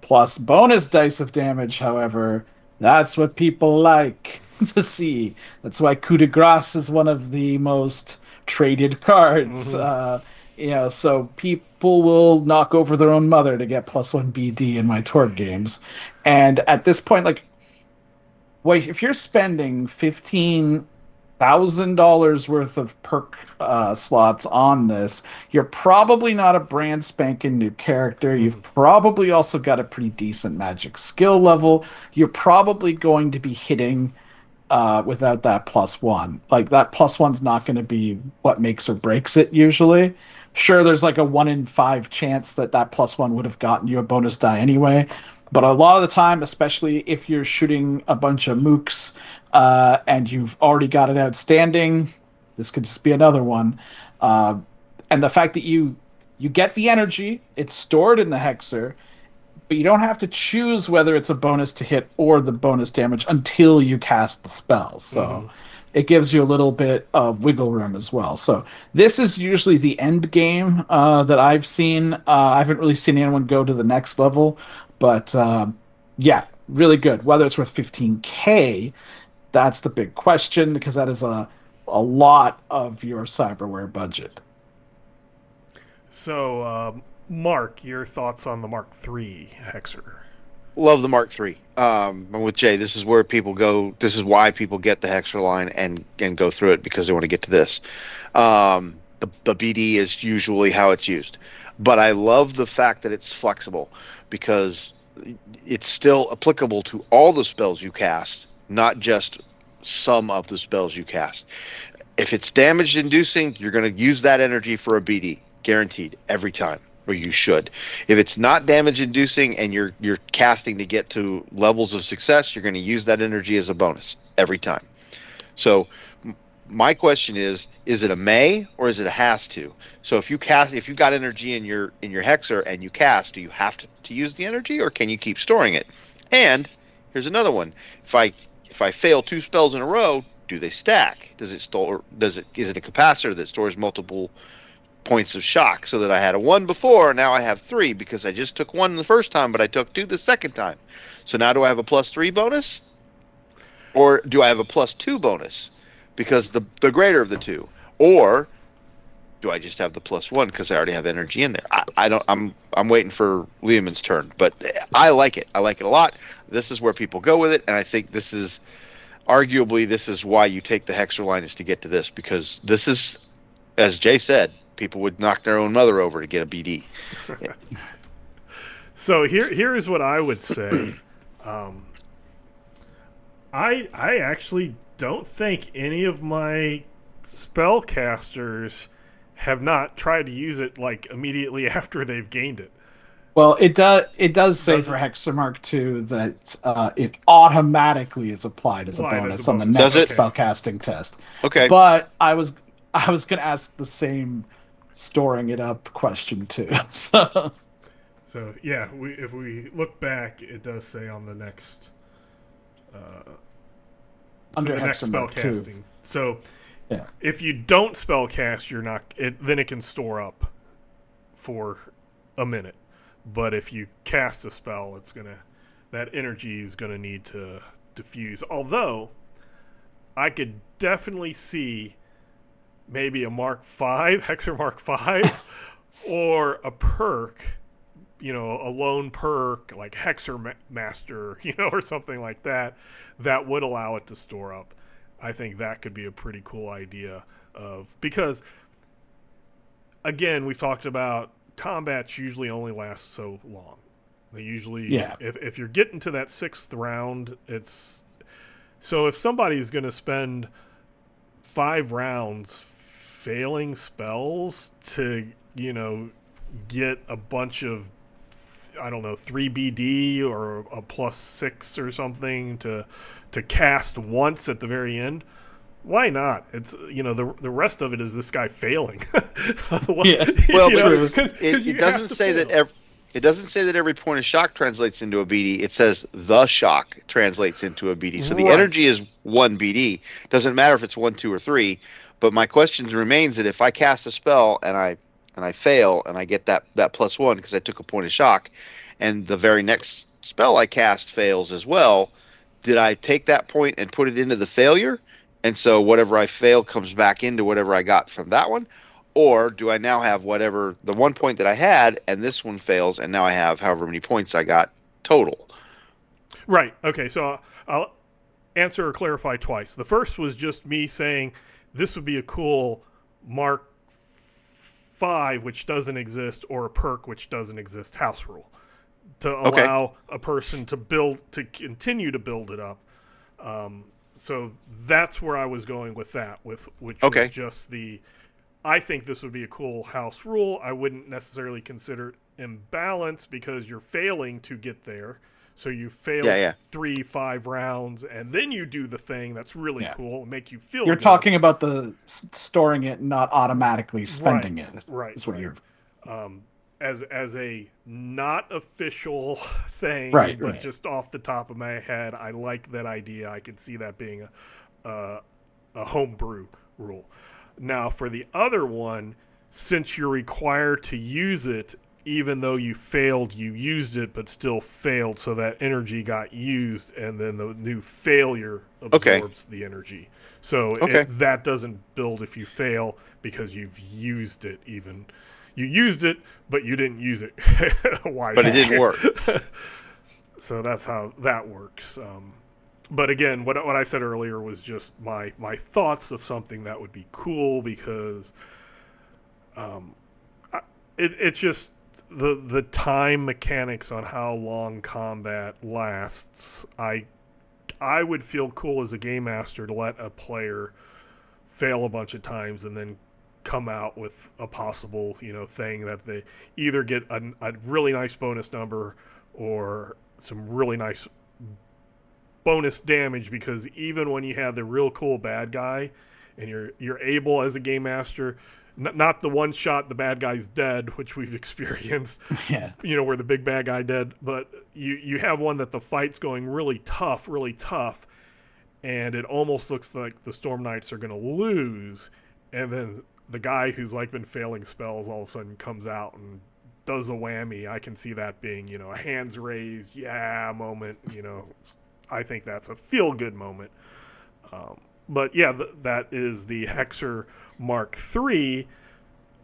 Plus bonus dice of damage, however, that's what people like to see. That's why coup de grace is one of the most traded cards. So people will knock over their own mother to get +1 BD in my Torg games. And at this point, like, wait, if you're spending $15,000 worth of perk slots on this, you're probably not a brand spanking new character. You've probably also got a pretty decent magic skill level. You're probably going to be hitting without that +1. Like, that +1's not going to be what makes or breaks it usually. Sure, there's like a 1 in 5 chance that +1 would have gotten you a bonus die anyway. But a lot of the time, especially if you're shooting a bunch of mooks and you've already got it outstanding, this could just be another one. And the fact that you get the energy, it's stored in the Hexer, but you don't have to choose whether it's a bonus to hit or the bonus damage until you cast the spell. So it gives you a little bit of wiggle room as well. So this is usually the end game that I've seen. I haven't really seen anyone go to the next level. But, yeah, really good. Whether it's worth 15K, that's the big question, because that is a lot of your Cyberware budget. So, Mark, your thoughts on the Mark III Hexer? Love the Mark III. I'm with Jay. This is where people go. This is why people get the Hexer line and go through it, because they want to get to this. The BD is usually how it's used. But I love the fact that it's flexible, because it's still applicable to all the spells you cast, not just some of the spells you cast. If it's damage inducing, you're going to use that energy for a BD, guaranteed, every time, or you should. If it's not damage inducing and you're casting to get to levels of success, you're going to use that energy as a bonus every time. So my question is it a may or is it a has to? So if you got energy in your Hexer and you cast, do you have to use the energy, or can you keep storing it? And here's another one. If I fail 2 spells in a row, do they stack? Is it a capacitor that stores multiple points of shock, so that I had a 1 before, now I have 3 because I just took 1 the first time, but I took 2 the second time. So now do I have a +3 bonus? Or do I have a +2 bonus? Because the greater of the two, or do I just have the +1 because I already have energy in there? I'm waiting for Leamon's turn, but I like it. I like it a lot. This is where people go with it, and I think this is arguably why you take the Hexer line, is to get to this, because this is, as Jay said, people would knock their own mother over to get a BD. So here is what I would say. I actually don't think any of my spellcasters have not tried to use it like immediately after they've gained it. Well, it does say for Hexer Mark II that it automatically is applied as a bonus on the next spellcasting test. Okay. But I was going to ask the same storing it up question too. So yeah, if we look back, it does say on the next under the next Hexer Mark spellcasting. II. So yeah, if you don't spellcast, you're not. Then it can store up for a minute. But if you cast a spell, that energy is gonna need to diffuse. Although I could definitely see maybe a Mark V, Hexer Mark V, or a perk, a lone perk like Hexer Master, or something like that would allow it to store up. I think that could be a pretty cool idea because again, we've talked about combats usually only last so long. They usually, if you're getting to that 6th round, so if somebody's going to spend 5 rounds failing spells to, get a bunch of, 3 BD or a +6 or something to cast once at the very end, why not? It's the rest of it is this guy failing. Well, because it doesn't say that It doesn't say that every point of shock translates into a BD. It says the shock translates into a BD. So the Right. energy is 1 BD. Doesn't matter if it's 1, 2, or 3. But my question remains that if I cast a spell and I fail and I get that +1 because I took a point of shock, and the very next spell I cast fails as well, did I take that point and put it into the failure? And so whatever I fail comes back into whatever I got from that one? Or do I now have whatever the 1 point that I had, and this one fails, and now I have however many points I got total? Right. Okay. So I'll answer or clarify twice. The first was just me saying this would be a cool Mark 5, which doesn't exist, or a perk which doesn't exist, house rule, to allow a person to continue to build it up. So that's where I was going with that, which was just I think this would be a cool house rule. I wouldn't necessarily consider it imbalanced because you're failing to get there. So you fail 3, 5 rounds, and then you do the thing that's really cool and make you feel You're good. talking about the storing it, not automatically spending it. Right. That's what you're... As a not official thing, but just off the top of my head, I like that idea. I could see that being a homebrew rule. Now, for the other one, since you're required to use it, even though you failed, you used it, but still failed, so that energy got used, and then the new failure absorbs the energy. So that doesn't build if you fail because you've used it even. You used it, but you didn't use it wisely. But it didn't work. So that's how that works. But again, what I said earlier was just my thoughts of something that would be cool because it's just the time mechanics on how long combat lasts. I would feel cool as a game master to let a player fail a bunch of times and then come out with a possible thing that they either get a really nice bonus number or some really nice bonus damage, because even when you have the real cool bad guy and you're able as a game master, not the one shot the bad guy's dead, which we've experienced, where the big bad guy dead, but you have one that the fight's going really tough, and it almost looks like the Storm Knights are going to lose, and then the guy who's been failing spells all of a sudden comes out and does a whammy. I can see that being, a hands raised, moment, I think that's a feel-good moment. But that is the Hexer Mark III,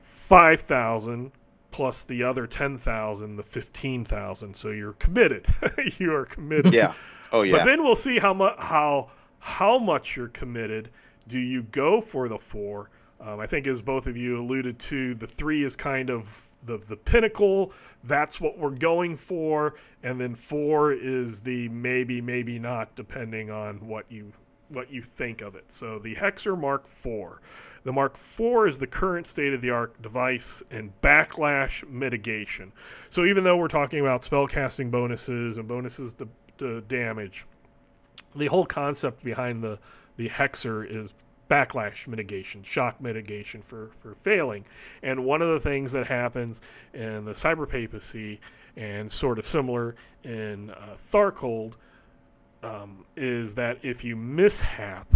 5,000 plus the other 10,000, the 15,000. So you're committed. You are committed. Yeah. Oh yeah. But then we'll see how much you're committed. Do you go for the 4? I think, as both of you alluded to, the 3 is kind of the pinnacle. That's what we're going for, and then 4 is the maybe not, depending on what you think of it. So the Hexer Mark IV. The Mark IV is the current state-of-the-art device in backlash mitigation. So even though we're talking about spellcasting bonuses and bonuses to damage, the whole concept behind the Hexer is backlash mitigation, shock mitigation for failing. And one of the things that happens in the Cyber Papacy, and sort of similar in Tharcold, is that if you mishap,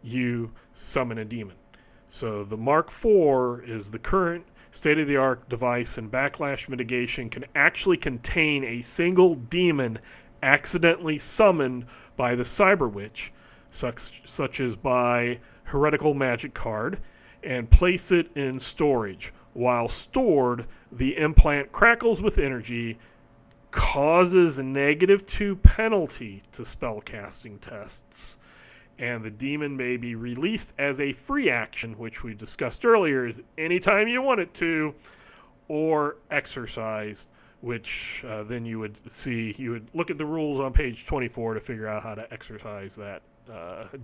you summon a demon. So the Mark IV is the current state-of-the-art device, and backlash mitigation can actually contain a single demon accidentally summoned by the Cyber Witch, such as by heretical magic card, and place it in storage. While stored, the implant crackles with energy, causes a -2 penalty to spellcasting tests, and the demon may be released as a free action, which we discussed earlier is anytime you want it to, or exercised, which then you would look at the rules on page 24 to figure out how to exercise that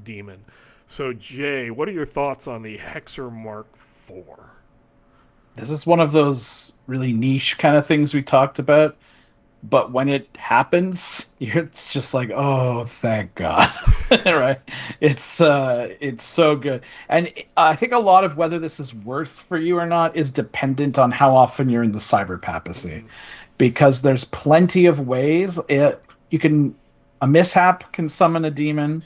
demon. So, Jay, what are your thoughts on the Hexer Mark IV? This is one of those really niche kind of things we talked about. but when it happens, it's just like, oh, thank God, right? It's so good, and I think a lot of whether this is worth for you or not is dependent on how often you're in the cyber papacy, because there's plenty of ways you can a mishap can summon a demon.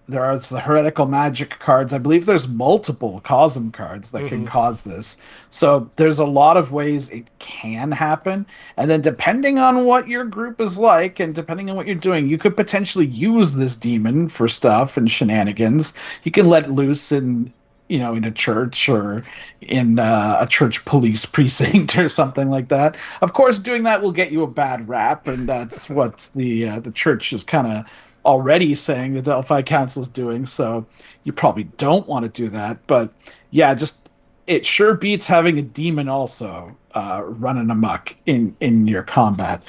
There are the heretical magic cards. I believe there's multiple Cosm cards that can cause this. So there's a lot of ways it can happen. And then depending on what your group is like and depending on what you're doing, you could potentially use this demon for stuff and shenanigans. You can let loose in a church or in a church police precinct or something like that. Of course, doing that will get you a bad rap, and that's what the church is kind of already saying the Delphi Council is doing. So you probably don't want to do that. But yeah, just it sure beats having a demon also running amok in your combat.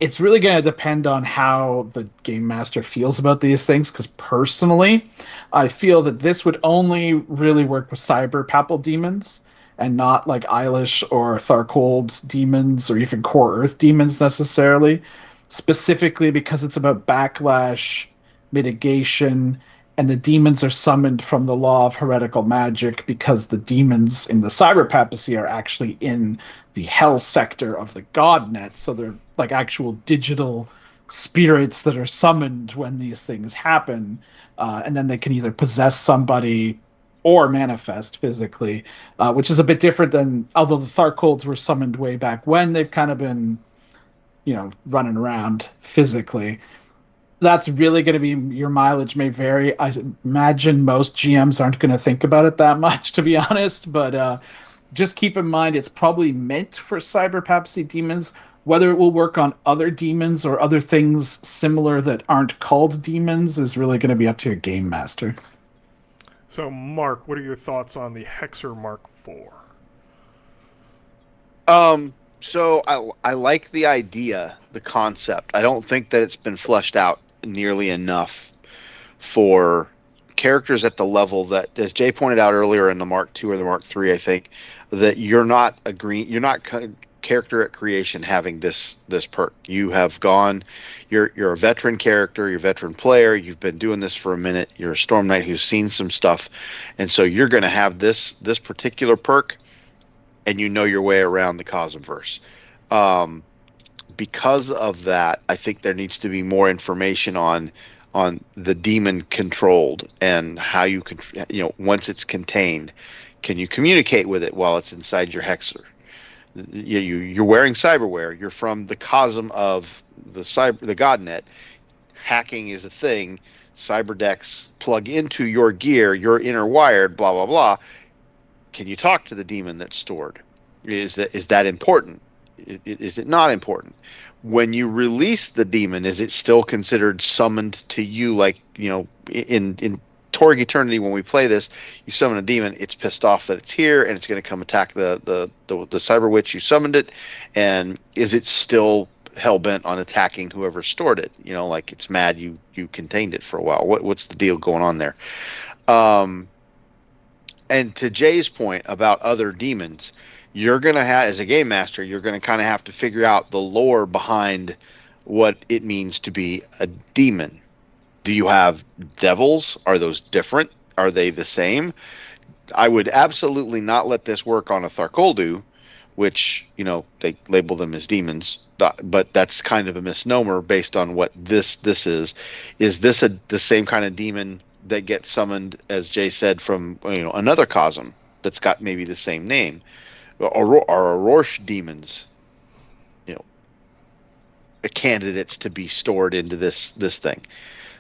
It's really going to depend on how the game master feels about these things, because personally, I feel that this would only really work with cyber papal demons and not like Eilish or Tharkold's demons or even Core Earth demons necessarily, specifically because it's about backlash, mitigation, and the demons are summoned from the law of heretical magic because the demons in the cyber papacy are actually in the hell sector of the godnet, so they're like actual digital spirits that are summoned when these things happen, and then they can either possess somebody or manifest physically, which is a bit different than, although the Tharkolds were summoned way back when, they've kind of been running around physically. That's really going to be, your mileage may vary. I imagine most GMs aren't going to think about it that much, to be honest, but just keep in mind it's probably meant for cyber papacy demons. Whether it will work on other demons or other things similar that aren't called demons is really going to be up to your game master. So, Mark, what are your thoughts on the Hexer Mark IV? So I like the idea, the concept. I don't think that it's been fleshed out nearly enough for characters at the level that, as Jay pointed out earlier in the Mark II or the Mark III, I think, that you're not character at creation having this perk. You have gone, you're a veteran character, you're a veteran player, you've been doing this for a minute, you're a Storm Knight who's seen some stuff, and so you're going to have this particular perk, and you know your way around the Cosmverse. Because of that, I think there needs to be more information on the demon controlled and how you can, once it's contained, can you communicate with it while it's inside your Hexer? You're wearing cyberware. You're from the cosm of the godnet. Hacking is a thing. Cyberdecks plug into your gear. You're interwired. Blah blah blah. Can you talk to the demon that's stored? Is that important? Is it not important? When you release the demon, is it still considered summoned to you? Like, in Torg Eternity, when we play this, you summon a demon, it's pissed off that it's here, and it's going to come attack the cyber witch you summoned it. And is it still hell-bent on attacking whoever stored it? Like it's mad you contained it for a while. What's the deal going on there? And to Jay's point about other demons, you're going to have, as a game master, you're going to kind of have to figure out the lore behind what it means to be a demon. Do you have devils? Are those different? Are they the same? I would absolutely not let this work on a Tharkoldu, which, they label them as demons, but that's kind of a misnomer based on what this is. Is this the same kind of demon that gets summoned, as Jay said, from another Cosm that's got maybe the same name? Or are Rorsch demons, candidates to be stored into this thing?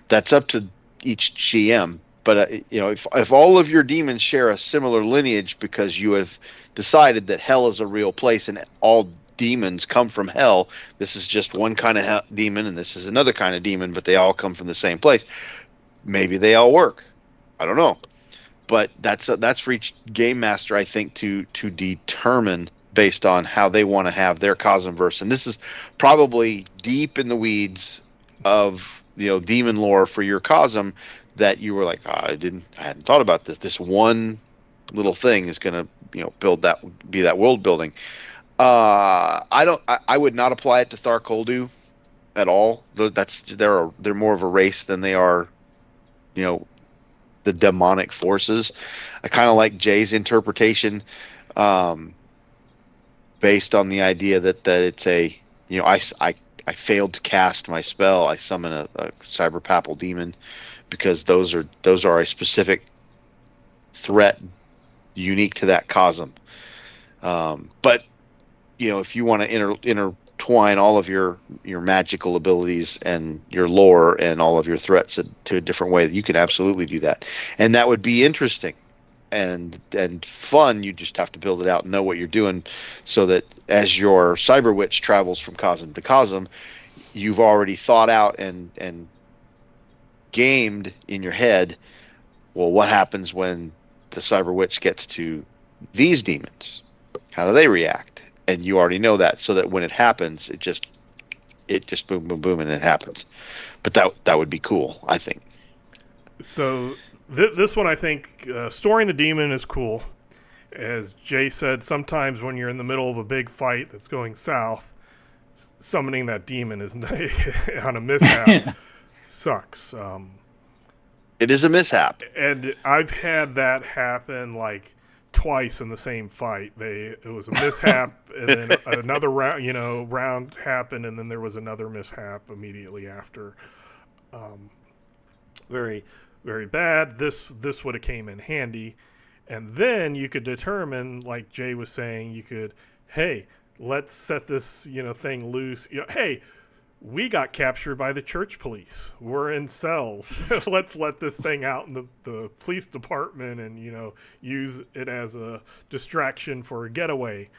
That's up to each GM. But if all of your demons share a similar lineage because you have decided that hell is a real place and all demons come from hell, this is just one kind of demon and this is another kind of demon, but they all come from the same place. Maybe they all work. I don't know. But that's for each game master, I think, to determine based on how they want to have their Cosmverse. And this is probably deep in the weeds of demon lore for your Cosm that you were like, I hadn't thought about this. This one little thing is going to be that world building. I don't. I would not apply it to Tharkoldu at all. They're more of a race than they are, you know, the demonic forces. I kind of like Jay's interpretation, um, based on the idea that it's a, I failed to cast my spell. I summon a cyber papal demon because those are a specific threat unique to that cosm. But if you want to intertwine all of your magical abilities and your lore and all of your threats to a different way, you can absolutely do that, and that would be interesting and fun. You just have to build it out and know what you're doing, so that as your cyber witch travels from cosm to cosm, you've already thought out and gamed in your head, well, what happens when the cyber witch gets to these demons? How do they react? And you already know that, so that when it happens, it just boom, boom, boom, and it happens. But that would be cool, I think. So this one, I think, storing the demon is cool. As Jay said, sometimes when you're in the middle of a big fight that's going south, summoning that demon is on a mishap sucks. It is a mishap. And I've had that happen like twice in the same fight. It was a mishap, and then another round happened, and then there was another mishap immediately after. Very, very bad. This would have came in handy, and then you could determine, like Jay was saying, hey, let's set this thing loose. Hey, we got captured by the church police. We're in cells. Let's let this thing out in the police department and, use it as a distraction for a getaway.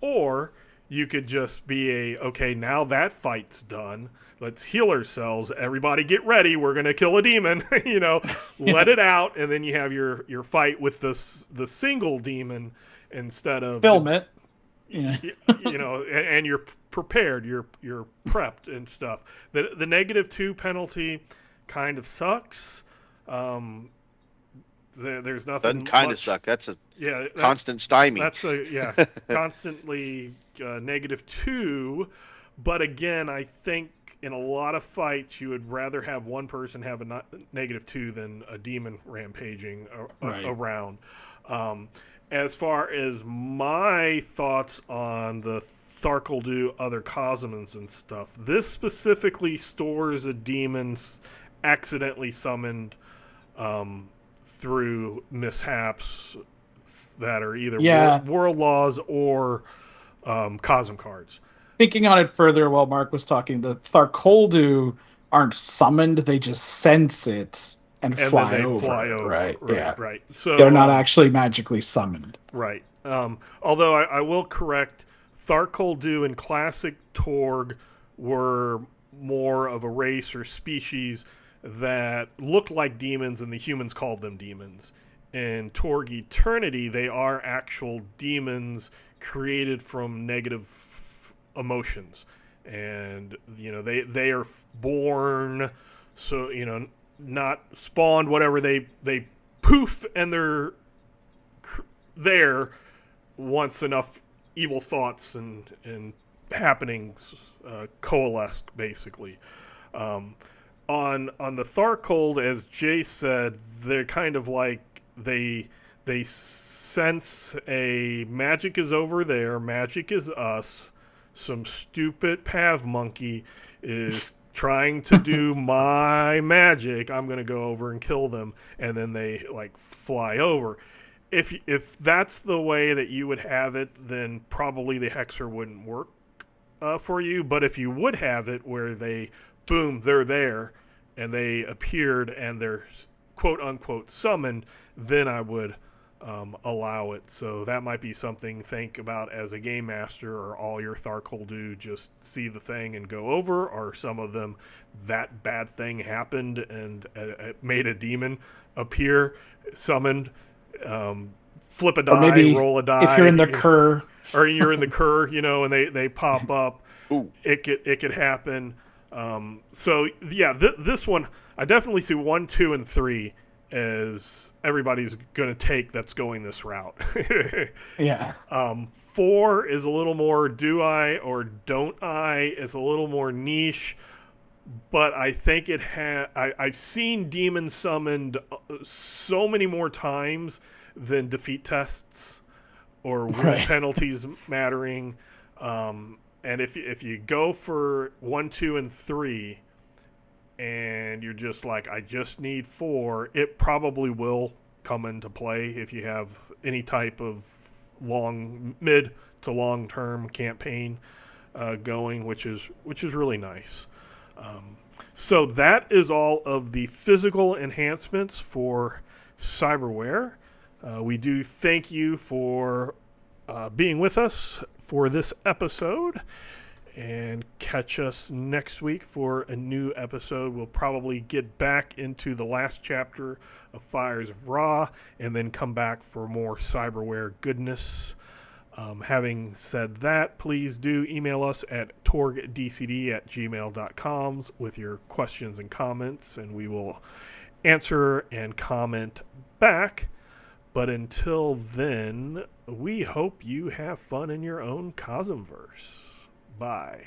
Or you could just be okay, now that fight's done. Let's heal ourselves. Everybody get ready. We're going to kill a demon. Let it out. And then you have your fight with the single demon instead of... Film it. Yeah. And you're prepared, you're prepped and stuff. The -2 penalty kind of sucks. There's nothing. Doesn't kind of suck. That's a constant stymie. That's constantly -2. But again, I think in a lot of fights you would rather have one person have a -2 than a demon rampaging around. As far as my thoughts on the Tharkoldu other cosmons and stuff, this specifically stores a demon's accidentally summoned through mishaps that are either world laws or cosm cards. Thinking on it further while Mark was talking, the Tharkoldu aren't summoned, they just sense it. And fly then they over. Fly over. Right. So they're not actually magically summoned. Right. Although I will correct, Tharkoldu and classic Torg were more of a race or species that looked like demons, and the humans called them demons. In Torg Eternity, they are actual demons created from negative emotions, and they are born, so not spawned, whatever, they poof, and they're there once enough evil thoughts and happenings coalesce, basically. On the Tharkold, as Jay said, they're kind of like they sense a magic is over there, magic is us, some stupid pav monkey is trying to do my magic, I'm going to go over and kill them, and then they fly over. If that's the way that you would have it, then probably the Hexer wouldn't work for you. But if you would have it where they're there, and they appeared and they're quote-unquote summoned, then I would allow it. So that might be something think about as a game master, or all your Tharkoldu just see the thing and go over, or some of them, that bad thing happened and it made a demon appear, summoned, flip a die, roll a die. If you're in the Cur. Or you're in the Cur, and they pop up. Ooh. It could happen. This one, I definitely see 1, 2, and 3 as everybody's going to take that's going this route. Yeah. 4 is a little more do I or don't I. It's a little more niche, but I think I've seen demon summoned so many more times than defeat tests or wound Right. penalties mattering. And if you go for 1, 2, and 3, and you're just like, I just need 4, it probably will come into play if you have any type of mid to long term campaign going, which is really nice. So that is all of the physical enhancements for Cyberware. We do thank you for being with us for this episode, and catch us next week for a new episode. We'll probably get back into the last chapter of Fires of Ra and then come back for more Cyberware goodness. Having said that, please do email us at torgdcd@gmail.com with your questions and comments, and we will answer and comment back. But until then, we hope you have fun in your own Cosmverse. Bye.